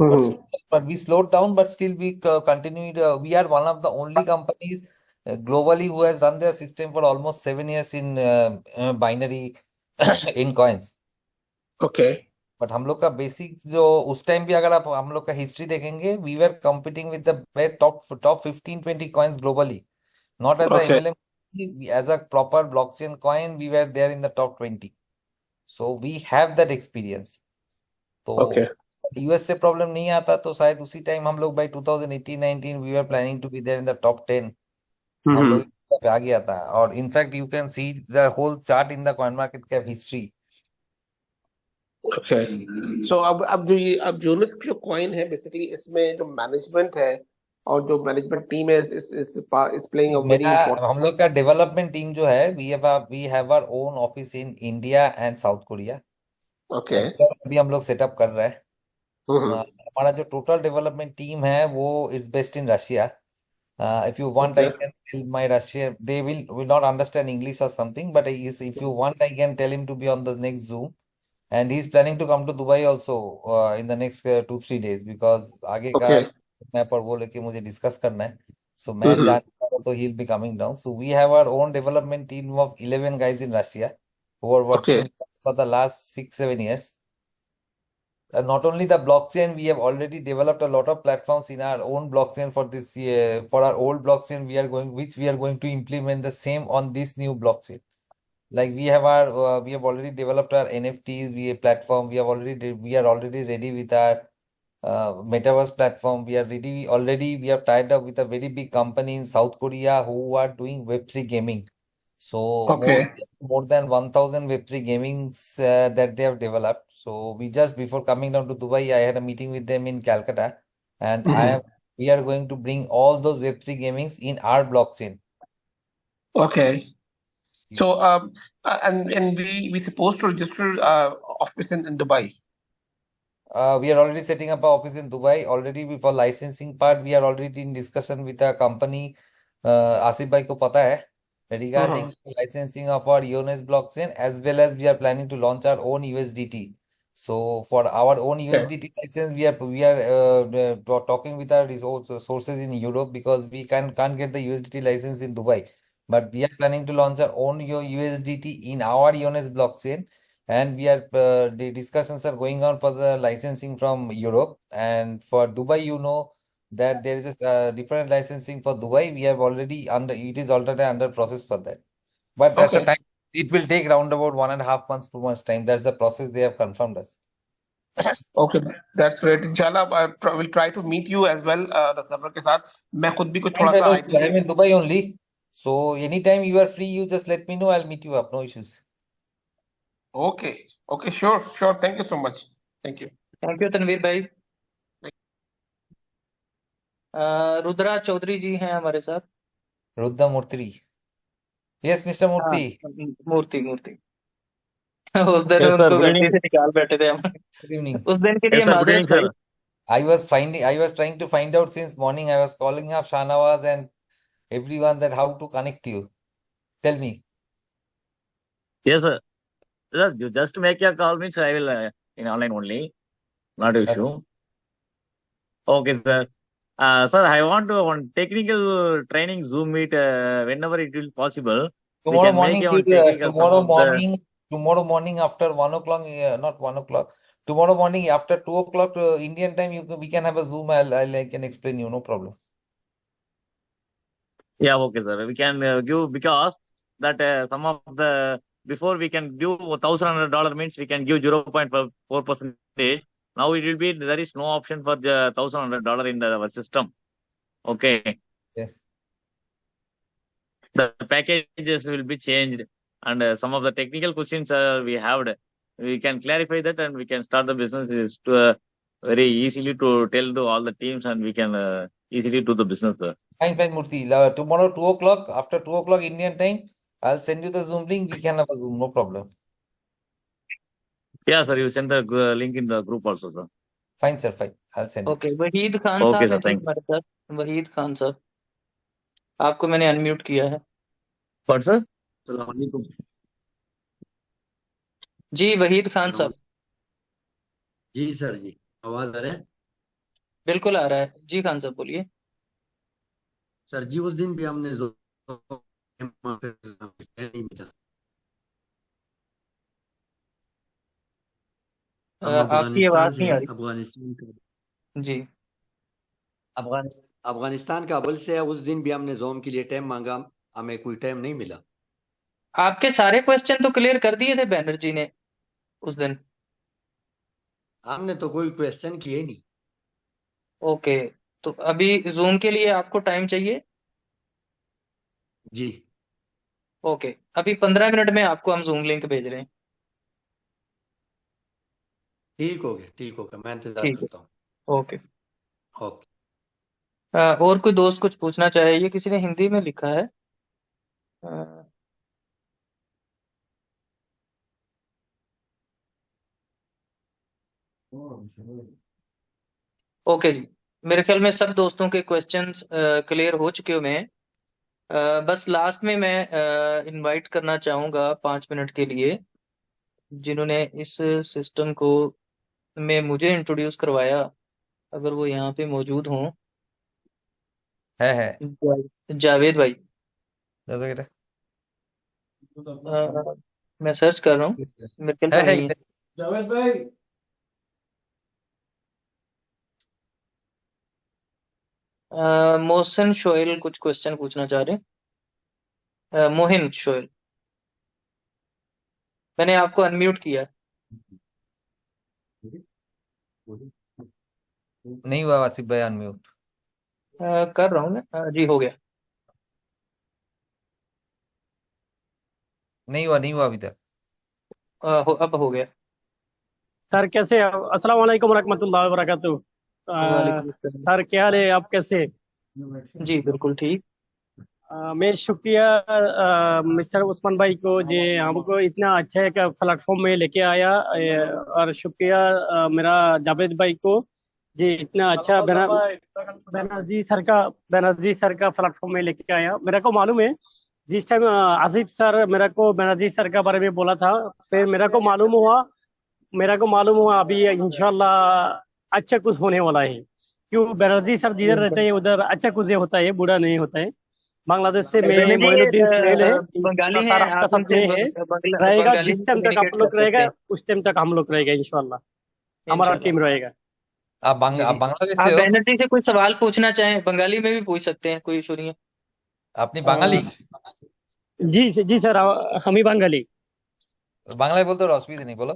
But we slowed down, but still we continued. We are one of the only companies globally who has run their system for almost 7 years in binary in coins. Okay. But हम लोग का basic जो उस time भी अगर आप हम लोग का हिस्ट्री देखेंगे, we were competing with the top 15-20 coins globally, not as a Okay. MLM, as a proper blockchain coin. We were there in the top 20, so we have that experience. तो Okay. US से problem नहीं आता तो शायद उसी time हम लोग by 2018-19 we were planning to be there in the top 10. हम लोग पे आ गया था. और in fact you can see the whole chart in the coin market cap history. Okay. So अब जो ये अब जोनस जो कॉइन है बेसिकली इसमें जो मैनेजमेंट है और जो मैनेजमेंट टीम है इस प्लेइंग अ वेरी मेरा इंपॉर्टेंट. हम लोग का डेवलपमेंट टीम जो है, we have our own office in India and South Korea. Okay. अभी हम लोग सेटअप कर रहे हैं. हमारा जो टोटल डेवलपमेंट टीम है वो is based in Russia. If you want, I Okay. can tell my Russian. They will not understand English or something, but if you want, I can tell him to be on the next Zoom. And he's planning to come to Dubai also in the next 2-3 days, because आगे का Okay. Map और वो लेके मुझे discuss करना है. So मैं जानता हूँ तो he'll be coming down. So we have our own development team of 11 guys in Russia who are working Okay. with us for the last 6-7 years. Not only the blockchain, we have already developed a lot of platforms in our own blockchain for this year. For our old blockchain, which we are going to implement the same on this new blockchain. Like we have already developed our NFTs platform. We are already ready with our metaverse platform. We have tied up with a very big company in South Korea who are doing Web3 gaming. So Okay. more than 1,000 Web3 gamings that they have developed. So before coming down to Dubai, I had a meeting with them in Calcutta, and we are going to bring all those Web3 gamings in our blockchain. Okay. So and we supposed to register office in Dubai. We are already setting up our office in Dubai. Already for licensing part, we are already in discussion with a company. Asif bhai ko pata hai regarding licensing of our EONS blockchain, as well as we are planning to launch our own USDT. So for our own USDT license, we are talking with our sources in Europe, because we can't get the USDT license in Dubai. But we are planning to launch our own USDT in our EONS blockchain, and the discussions are going on for the licensing from Europe. And for Dubai, that there is a different licensing for Dubai. It is already under process for that. But that's the Okay. time. It will take round about 1.5 months, 2 months time. That's the process they have confirmed us. Okay, that's great. इंशाल्लाह I will try to meet you as well the server के साथ. मैं खुद भी कुछ Fine, थोड़ा सा Feroz, I IT am in Dubai only. So anytime you are free, you just let me know. I'll meet you up. No issues. Okay. Okay, sure. Thank you so much. Thank you. Thank you Tanveer भाई। रुद्रा चौधरी जी हैं हमारे साथ। Rudra Murthy. Yes, Mr. हाँ, Murthy. मूर्ति उस दिन Yes, sir. उनको Good गलती evening. से निकाल बैठे थे हम। Good evening. उस दिन के Yes, लिए sir. Good माजरत evening, भाई। sir. I was trying to find out since morning. I was calling up Shanawaz and everyone that how to connect you. Tell me. Yes, sir. You just make your call means I will in online only. Not Okay. issue. Okay, sir. Sir, I want to one technical training Zoom meet whenever it will possible. We Tomorrow can make morning, a one technical some of the. tomorrow morning after 1 o'clock, not 1 o'clock. Tomorrow morning after 2 o'clock Indian time, we can have a Zoom. I can explain you, no problem. Yeah, okay, sir. We can give because that some of the before we can give $1,100 means we can give 0.4%. Now it will be there is no option for the $1,100 in our system. Okay, Yes. the packages will be changed, and some of the technical questions we have. We can clarify that, and we can start the business is to very easily to tell to all the teams, and we can easily do the business. Fine, Murthy. Tomorrow 2 o'clock, after 2 o'clock Indian time, I'll send you the Zoom link. We can have a Zoom, no problem. Yeah, sir. You send the link in the group also, sir. Fine, sir. Fine. I'll send it. Okay, Waheed Khan Okay, साहब sir. हैं जी Thank you. हमारे साथ। वहीद खान साहब, आपको मैंने unmute किया है। What, sir? सलामकुम। जी वहीद खान साहब। जी सर जी, आवाज आ रहा है? बिल्कुल आ रहा है जी, खान साहब बोलिए। सर जी उस दिन भी हमने नहीं मिला। हम आपकी आवाज नहीं आ रही अफगानिस्तान जी। अफगानिस्तान काबुल से उस दिन भी हमने जोम के लिए टाइम मांगा, हमें कोई टाइम नहीं मिला। आपके सारे क्वेश्चन तो क्लियर कर दिए थे बैनर्जी ने उस दिन। हमने तो कोई क्वेश्चन किए नहीं। ओके, तो अभी जूम के लिए आपको टाइम चाहिए? जी ओके, अभी 15 मिनट में आपको हम जूम लिंक भेज रहे हैं। ठीक हो गया, मैं इंतजार ठीक है, करता हूँ। ओके। ओके। और कोई दोस्त कुछ पूछना चाहे? ये किसी ने हिंदी में लिखा है। ओके जी, मेरे ख्याल में सब दोस्तों के क्वेश्चंस क्लियर हो चुके हुए हैं। बस लास्ट में मैं इनवाइट करना चाहूंगा 5 मिनट के लिए, जिन्होंने इस सिस्टम को में मुझे इंट्रोड्यूस करवाया, अगर वो यहाँ पे मौजूद हों। है जावेद भाई। जावेद मैं सर्च कर रहा हूँ, मेरे ख्याल में नहीं है। जावेद भाई। मोहसिन शोएल कुछ क्वेश्चन पूछना चाह रहे हैं। मोहिन शोएल। मैंने आपको अनम्यूट किया। नहीं हुआ आसिफ भाई अनम्यूट। कर रहा हूँ मैं। जी हो गया। नहीं हुआ अभी तक। अब हो गया। सर कैसे हैं? अस्सलाम वालेकुम वरहमतुल्लाहि वबरकातुहू। वालेकुम अस्सलाम। सर क्या हाल है, आप कैसे हैं? जी बिल्कुल ठीक। मैं शुक्रिया मिस्टर उस्मान भाई को जो हमको इतना अच्छा एक प्लेटफॉर्म में लेके आया, और शुक्रिया मेरा जावेद भाई को जो इतना अच्छा बनर्जी सर का प्लेटफॉर्म में लेके आया। मेरे को मालूम है जिस टाइम आसिफ सर मेरे को बनर्जी सर का बारे में बोला था, फिर मेरा को मालूम हुआ अभी इंशाल्लाह अच्छा कुछ होने वाला है। क्यों बनर्जी सर जिधर रहते हैं उधर अच्छा कुछ होता है, बुरा नहीं होता है। बांग्लादेश से मैं बनर्जी मोइनुद्दीन सुहेल है, बंगाली सर हैं, आपका आप साथ उनसे में है, रहेगा बंगाली जिस में टाइम तक आप कम्युनिकेट कर लोग सकते रहेगा हैं उस टाइम तक हम लोग रहेगा इंशाल्लाह, हमारा इंशाल्लाह। टीम रहेगा। आप जी जी। बांग्लादेश आप से हो? बनर्जी से कोई सवाल पूछना चाहें बंगाली में भी पूछ सकते हैं, कोई इशू नहीं है। আপনি বাঙালি? जी सर, हम ही বাঙালি। বাংলায় বলতে ওর অসুবিধা নেই, বলো।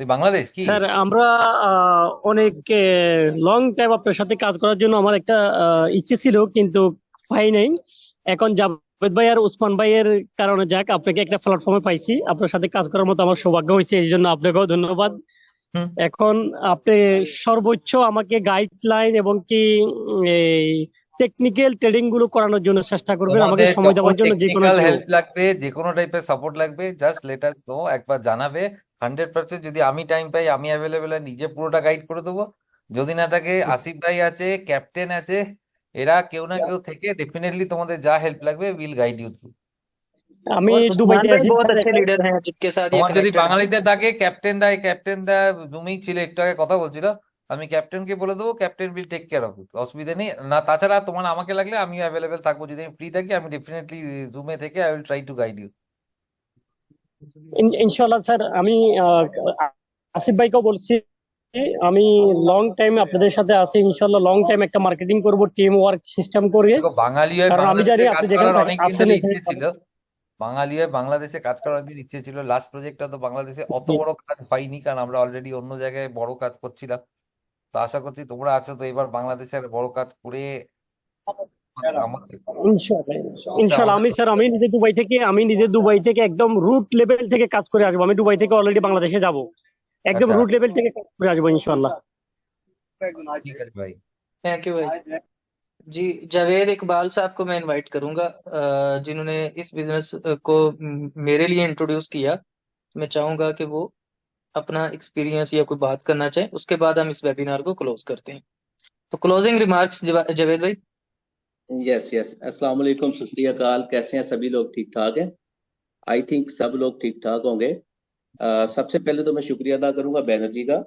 তুই বাংলাদেশ কি? স্যার আমরা অনেক লং টাইম আপনার সাথে কাজ করার জন্য আমার একটা ইচ্ছে ছিল, কিন্তু পাই নাই। এখন জাভেদ ভাই আর উসমান ভাইয়ের কারণে যাক আপনাকে একটা প্ল্যাটফর্মে পাইছি, আপনার সাথে কাজ করার মতো আমার সৌভাগ্য হয়েছে, এই জন্য আপনাকেও ধন্যবাদ। এখন আপনি সর্বোচ্চ আমাকে গাইডলাইন এবং কি টেকনিক্যাল ট্রেডিং গুলো করানোর জন্য চেষ্টা করবেন, আমাকে তোমাদের সময় যখন দেওয়ার জন্য যে কোনো টেকনিক্যাল কেউ। হেল্প লাগবে, যে কোনো টাইপের সাপোর্ট লাগবে, জাস্ট লেট আস নো, একবার জানাবে। 100% যদি আমি টাইম পাই আমি অ্যাভেলেবেল, নিজে পুরোটা গাইড করে দেবো। যদি না থাকে আসিফ ভাই আছে, ক্যাপ্টেন আছে, এরা কেউ না কেউ থেকে ডেফিনেটলি তোমাদের যা হেল্প লাগবে উইল গাইড ইউ থ্রু। আমি और उस्मान দুবাইতে भाई আছি बहुत স্যার। अच्छे लीडर हैं जिनके साथ ये তোমার যদি कनेक्टेड है। বাঙালিতে থাকে ক্যাপ্টেন দা জুমিং ছিল, একটু আগে কথা বলছিল, আমি ক্যাপ্টেনকে বলে দেবো, captain will take care of it, অসুবিধা নেই। না তাছাড়া তোমার আমাকে লাগলে আমিও অ্যাভেলেবেল থাকবো, যদি আমি ফ্রি থাকি আমি ডেফিনেটলি জুমে থেকে I will try to guide you. ইনশাল্লাহ স্যার, আমি আসিফ ভাইকেও বলছি আমি লং টাইম আপনাদের সাথে আছি, ইনশাল্লাহ লং টাইম একটা মার্কেটিং করব টিম ওয়ার্ক সিস্টেম করে, দেখো, বাঙালি হয়ে কারণ আমি জানি বাংলাদেশে আপনি কাজ যেখানে করার অনেকদিন আছেন ধরে এখানে ইচ্ছে ছিল, বাঙালি হয়ে বাংলাদেশে কাজ করার অনেকদিন ইচ্ছে ছিল। লাস্ট প্রজেক্টটা তো বাংলাদেশে অত বড় কাজ হয়নি, কারণ আমরা অলরেডি অন্য জায়গায় বড় কাজ করছিলাম। তো আশা করছি তোমরা আছো তো, এবার বাংলাদেশে একটা বড় কাজ করে আমাদের ইনশাল্লাহ ইনশাল্লাহ আমি নিজে দুবাই থেকে একদম রুট লেভেল থেকে কাজ করে আসবো। আমি দুবাই থেকে অলরেডি বাংলাদেশে যাব, একদম আচ্ছা রুট লেভেল থেকে কাজ করে আসবো ইনশাল্লাহ। ঠিক আছে ভাই। थैंक यू भाई। जी जावेद इकबाल साहब को मैं इनवाइट करूंगा, जिन्होंने इस बिजनेस को मेरे लिए इंट्रोड्यूस किया। मैं चाहूंगा कि वो अपना एक्सपीरियंस या कोई बात करना चाहे, उसके बाद हम इस वेबिनार को क्लोज करते हैं। तो क्लोजिंग रिमार्क्स जावेद भाई। यस यस, अस्सलाम वालेकुम, सत श्री अकाल, कैसे हैं सभी लोग? ठीक ठाक हैं? आई थिंक सब लोग ठीक ठाक होंगे। सबसे पहले तो मैं शुक्रिया अदा करूंगा बैनर्जी का,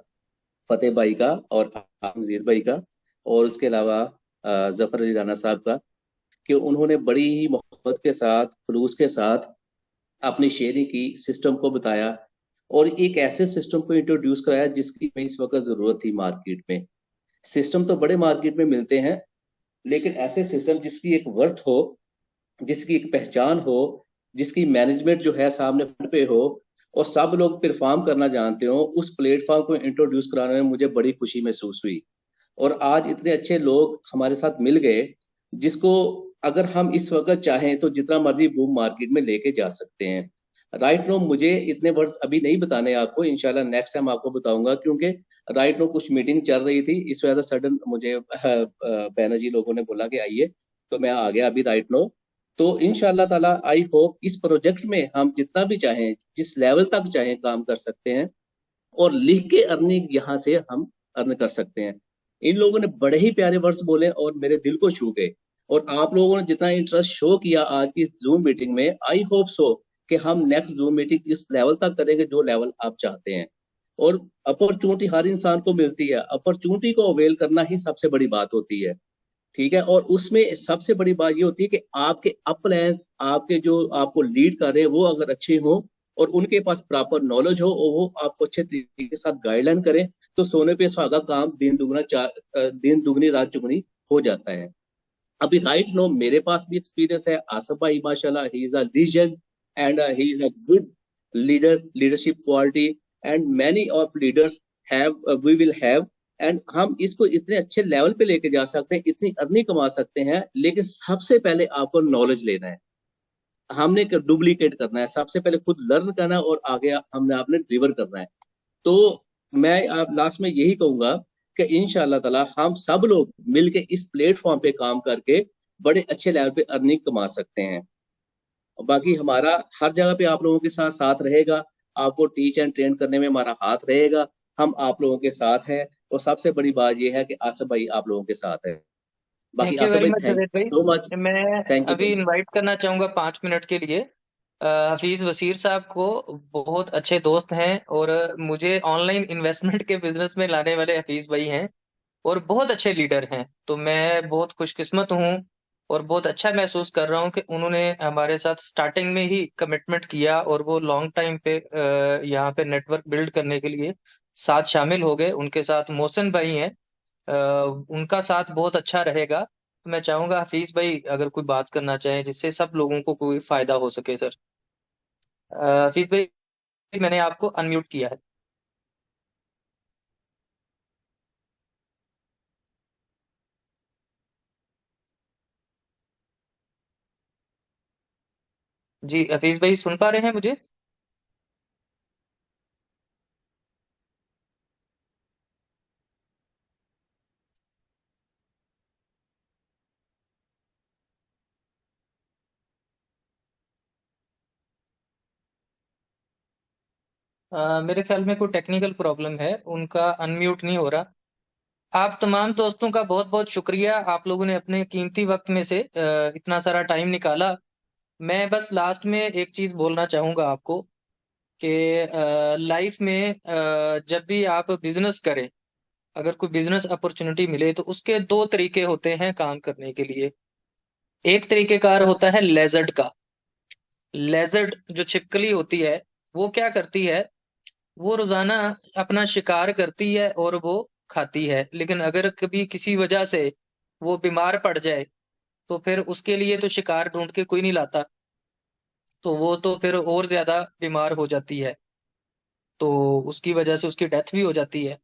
फतेह भाई का और नज़ीर भाई का, और उसके अलावा जफर अली राना साहब का, कि उन्होंने बड़ी ही मोहब्बत के साथ, खलूस के साथ अपनी शेयरिंग की, सिस्टम को बताया, और एक ऐसे सिस्टम को इंट्रोड्यूस कराया जिसकी हमें इस वक्त जरूरत थी मार्केट में। सिस्टम तो बड़े मार्केट में मिलते हैं, लेकिन ऐसे सिस्टम जिसकी एक वर्थ हो, जिसकी एक पहचान हो, जिसकी मैनेजमेंट जो है सामने फ्रंट पे हो और सब लोग परफॉर्म करना जानते हो, उस प्लेटफॉर्म को इंट्रोड्यूस कराने में मुझे बड़ी खुशी महसूस हुई। और आज इतने अच्छे लोग हमारे साथ मिल गए, जिसको अगर हम इस वक्त चाहें तो जितना मर्जी बूम मार्केट में लेके जा सकते हैं। राइट नो मुझे इतने वर्ड्स अभी नहीं बताने आपको, इंशाल्लाह नेक्स्ट टाइम आपको बताऊंगा, क्योंकि राइट नो कुछ मीटिंग चल रही थी, इस वजह से सडन मुझे बैनर्जी लोगों ने बोला कि आइए, तो मैं आ गया अभी राइट नो। तो इंशाल्लाह ताला आई होप इस प्रोजेक्ट में हम जितना भी चाहें, जिस लेवल तक चाहें काम कर सकते हैं, और लिख के अर्निंग यहाँ से हम अर्न कर सकते हैं। इन लोगों ने बड़े ही प्यारे वर्ड्स बोले और मेरे दिल को छू गए, और आप लोगों ने जितना इंटरेस्ट शो किया आज की इस जूम मीटिंग में, आई होप सो कि हम नेक्स्ट जूम मीटिंग इस लेवल तक करेंगे जो लेवल आप चाहते हैं। और अपॉर्चुनिटी हर इंसान को मिलती है, अपॉर्चुनिटी को अवेल करना ही सबसे बड़ी बात होती है, ठीक है। और उसमें सबसे बड़ी बात ये होती है कि आपके अपलायंस, आपके जो आपको लीड कर रहे हैं वो अगर अच्छे हो और उनके पास प्रॉपर नॉलेज हो और वो आपको अच्छे तरीके के साथ गाइडलाइन करें, तो सोने पे सुहागा काम, दिन दुगनी रात चुगनी हो जाता है। अभी राइट नो मेरे पास भी एक्सपीरियंस है, आसफ भाई माशाल्लाह he is a legend and he is a good leadership quality, and many of leaders we will have, and हम इसको इतने अच्छे लेवल पे लेके जा सकते हैं, इतनी अर्निंग कमा सकते हैं। लेकिन सबसे पहले आपको नॉलेज लेना है, हमने डुप्लीकेट करना है, सबसे पहले खुद लर्न करना है और आगे हमने आपने डिलीवर करना है। तो मैं आप लास्ट में यही कहूंगा कि इंशाअल्लाह ताला हम सब लोग मिलके इस प्लेटफॉर्म पे काम करके बड़े अच्छे लेवल पे अर्निंग कमा सकते हैं। बाकी हमारा हर जगह पे आप लोगों के साथ साथ रहेगा, आपको टीच एंड ट्रेन करने में हमारा हाथ रहेगा, हम आप लोगों के साथ हैं। और सबसे बड़ी बात यह है कि आसिफ भाई आप लोगों के साथ है। बाकी थैंक यू आसिफ वेरी भाई मच थैंक जावेद भाई। So much. मैं थैंक यू अभी इनवाइट करना चाहूंगा 5 मिनट के लिए हफीज वसीर साहब को। बहुत अच्छे दोस्त हैं और मुझे ऑनलाइन इन्वेस्टमेंट के बिजनेस में लाने वाले हफीज भाई हैं और बहुत अच्छे लीडर हैं। तो मैं बहुत खुशकिस्मत हूँ और बहुत अच्छा महसूस कर रहा हूँ कि उन्होंने हमारे साथ स्टार्टिंग में ही कमिटमेंट किया और वो लॉन्ग टाइम पे यहाँ पे नेटवर्क बिल्ड करने के लिए साथ शामिल हो गए। उनके साथ मोहसिन भाई हैं, उनका साथ बहुत अच्छा रहेगा। तो मैं चाहूंगा हफीज भाई अगर कोई बात करना चाहें जिससे सब लोगों को कोई फायदा हो सके सर। हफीज भाई मैंने आपको अनम्यूट किया है। जी हफीज भाई सुन पा रहे हैं मुझे? मेरे ख्याल में कोई टेक्निकल प्रॉब्लम है, उनका अनम्यूट नहीं हो रहा। आप तमाम दोस्तों का बहुत बहुत शुक्रिया, आप लोगों ने अपने कीमती वक्त में से इतना सारा टाइम निकाला। मैं बस लास्ट में एक चीज बोलना चाहूंगा आपको कि लाइफ में जब भी आप बिजनेस करें, अगर कोई बिजनेस अपॉर्चुनिटी मिले तो उसके दो तरीके होते हैं काम करने के लिए। एक तरीकेकार होता है लेजर्ड का। लेजर्ड जो छिपकली होती है वो क्या करती है, वो रोजाना अपना शिकार करती है और वो खाती है। लेकिन अगर कभी किसी वजह से वो बीमार पड़ जाए तो फिर उसके लिए तो शिकार ढूंढ के कोई नहीं लाता, तो वो तो फिर और ज्यादा बीमार हो जाती है, तो उसकी वजह से उसकी डेथ भी हो जाती है।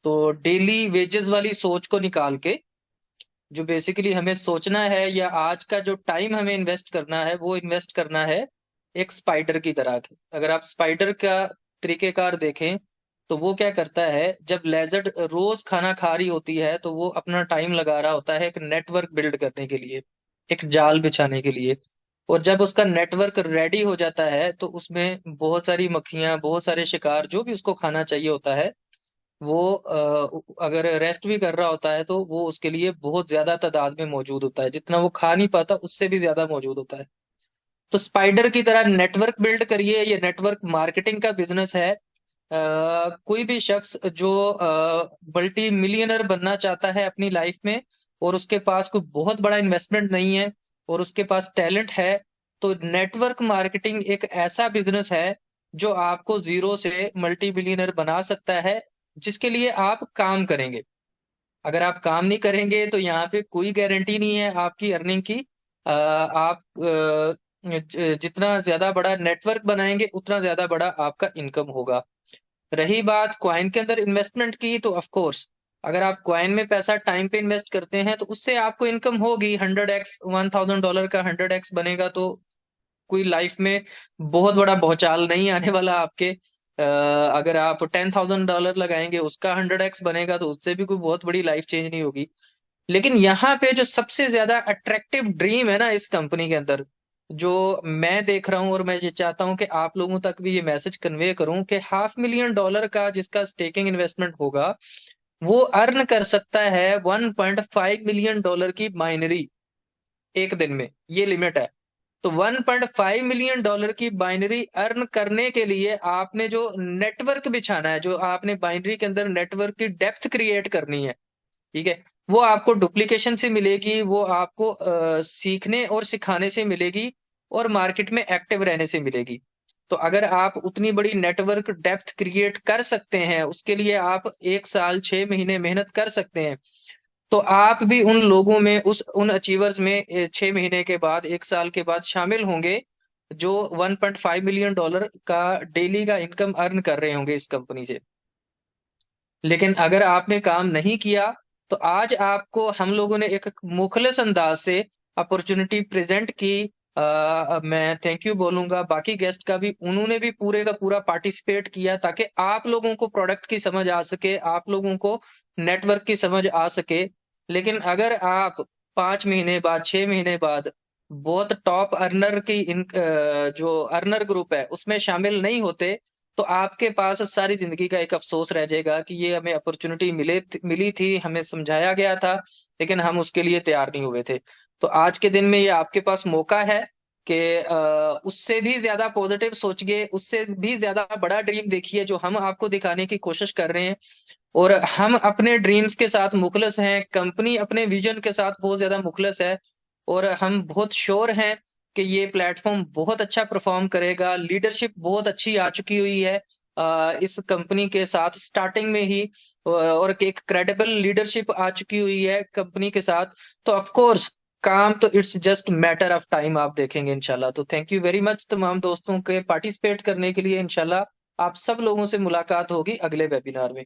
तो डेली वेजेस वाली सोच को निकाल के जो बेसिकली हमें सोचना है या आज का जो टाइम हमें इन्वेस्ट करना है वो इन्वेस्ट करना है एक स्पाइडर की तरह के। अगर आप स्पाइडर का तरीकेकार देखें तो वो क्या करता है, जब लेजर्ड रोज खाना खा रही होती है तो वो अपना टाइम लगा रहा होता है एक नेटवर्क बिल्ड करने के लिए, एक जाल बिछाने के लिए। और जब उसका नेटवर्क रेडी हो जाता है तो उसमें बहुत सारी मक्खियां, बहुत सारे शिकार जो भी उसको खाना चाहिए होता है वो अगर रेस्ट भी कर रहा होता है तो वो उसके लिए बहुत ज्यादा तादाद में मौजूद होता है, जितना वो खा नहीं पाता उससे भी ज्यादा मौजूद होता है। तो स्पाइडर की तरह नेटवर्क बिल्ड करिए, ये नेटवर्क मार्केटिंग का बिजनेस है। कोई भी शख्स जो मल्टी मिलियनर बनना चाहता है अपनी लाइफ में और उसके पास कोई बहुत बड़ा इन्वेस्टमेंट नहीं है और उसके पास टैलेंट है, तो नेटवर्क मार्केटिंग एक ऐसा बिजनेस है जो आपको जीरो से मल्टी बिलियनर बना सकता है, जिसके लिए आप काम करेंगे। अगर आप काम नहीं करेंगे तो यहाँ पे कोई गारंटी नहीं है आपकी अर्निंग की। आप जितना ज्यादा बड़ा नेटवर्क बनाएंगे उतना ज्यादा बड़ा आपका इनकम होगा। रही बात क्वाइन के अंदर इन्वेस्टमेंट की, तो ऑफ कोर्स अगर आप क्वाइन में पैसा टाइम पे इन्वेस्ट करते हैं तो उससे आपको इनकम होगी 100x, $1000 का 100x बनेगा तो कोई लाइफ में बहुत बड़ा भौचाल नहीं आने वाला आपके। अगर आप $10,000 लगाएंगे उसका 100x बनेगा तो उससे भी कोई बहुत बड़ी लाइफ चेंज नहीं होगी। लेकिन यहाँ पे जो सबसे ज्यादा अट्रैक्टिव ड्रीम है ना इस कंपनी के अंदर, जो मैं देख रहा हूँ और मैं ये चाहता हूँ कि आप लोगों तक भी ये मैसेज कन्वे करूं कि $500,000 का जिसका स्टेकिंग इन्वेस्टमेंट होगा वो अर्न कर सकता है $1.5 मिलियन की बाइनरी एक दिन में, ये लिमिट है। तो $1.5 मिलियन की बाइनरी अर्न करने के लिए आपने जो नेटवर्क बिछाना है, जो आपने बाइनरी के अंदर नेटवर्क की डेप्थ क्रिएट करनी है, ठीक है, वो आपको डुप्लीकेशन से मिलेगी, वो आपको सीखने और सिखाने से मिलेगी और मार्केट में एक्टिव रहने से मिलेगी। तो अगर आप उतनी बड़ी नेटवर्क डेप्थ क्रिएट कर सकते हैं, उसके लिए आप 1 साल 6 महीने मेहनत कर सकते हैं, तो आप भी उन लोगों में उन अचीवर्स में 6 महीने के बाद 1 साल के बाद शामिल होंगे जो $1.5 मिलियन का डेली का इनकम अर्न कर रहे होंगे इस कंपनी से। लेकिन अगर आपने काम नहीं किया तो आज आपको हम लोगों ने एक मुखलिस अंदाज से अपॉर्चुनिटी प्रेजेंट की। मैं थैंक यू बोलूंगा बाकी गेस्ट का भी, उन्होंने भी पूरे का पूरा पार्टिसिपेट किया ताकि आप लोगों को प्रोडक्ट की समझ आ सके, आप लोगों को नेटवर्क की समझ आ सके। लेकिन अगर आप 5 महीने बाद 6 महीने बाद बहुत टॉप अर्नर की जो अर्नर ग्रुप है उसमें शामिल नहीं होते तो आपके पास सारी जिंदगी का एक अफसोस रह जाएगा कि ये हमें अपॉर्चुनिटी मिली थी, हमें समझाया गया था लेकिन हम उसके लिए तैयार नहीं हुए थे। तो आज के दिन में ये आपके पास मौका है कि उससे भी ज्यादा पॉजिटिव सोचिए, उससे भी ज्यादा बड़ा ड्रीम देखिए जो हम आपको दिखाने की कोशिश कर रहे हैं। और हम अपने ड्रीम्स के साथ मुखलस हैं, कंपनी अपने विजन के साथ बहुत ज्यादा मुखलस है और हम बहुत श्योर हैं कि ये प्लेटफॉर्म बहुत अच्छा परफॉर्म करेगा। लीडरशिप बहुत अच्छी आ चुकी हुई है इस कंपनी के साथ स्टार्टिंग में ही, और एक क्रेडिबल लीडरशिप आ चुकी हुई है कंपनी के साथ। तो ऑफ कोर्स काम तो it's just matter of time, आप देखेंगे इंशाल्लाह। तो थैंक यू वेरी मच तमाम दोस्तों के पार्टिसिपेट करने के लिए। इंशाल्लाह आप सब लोगों से मुलाकात होगी अगले वेबिनार में।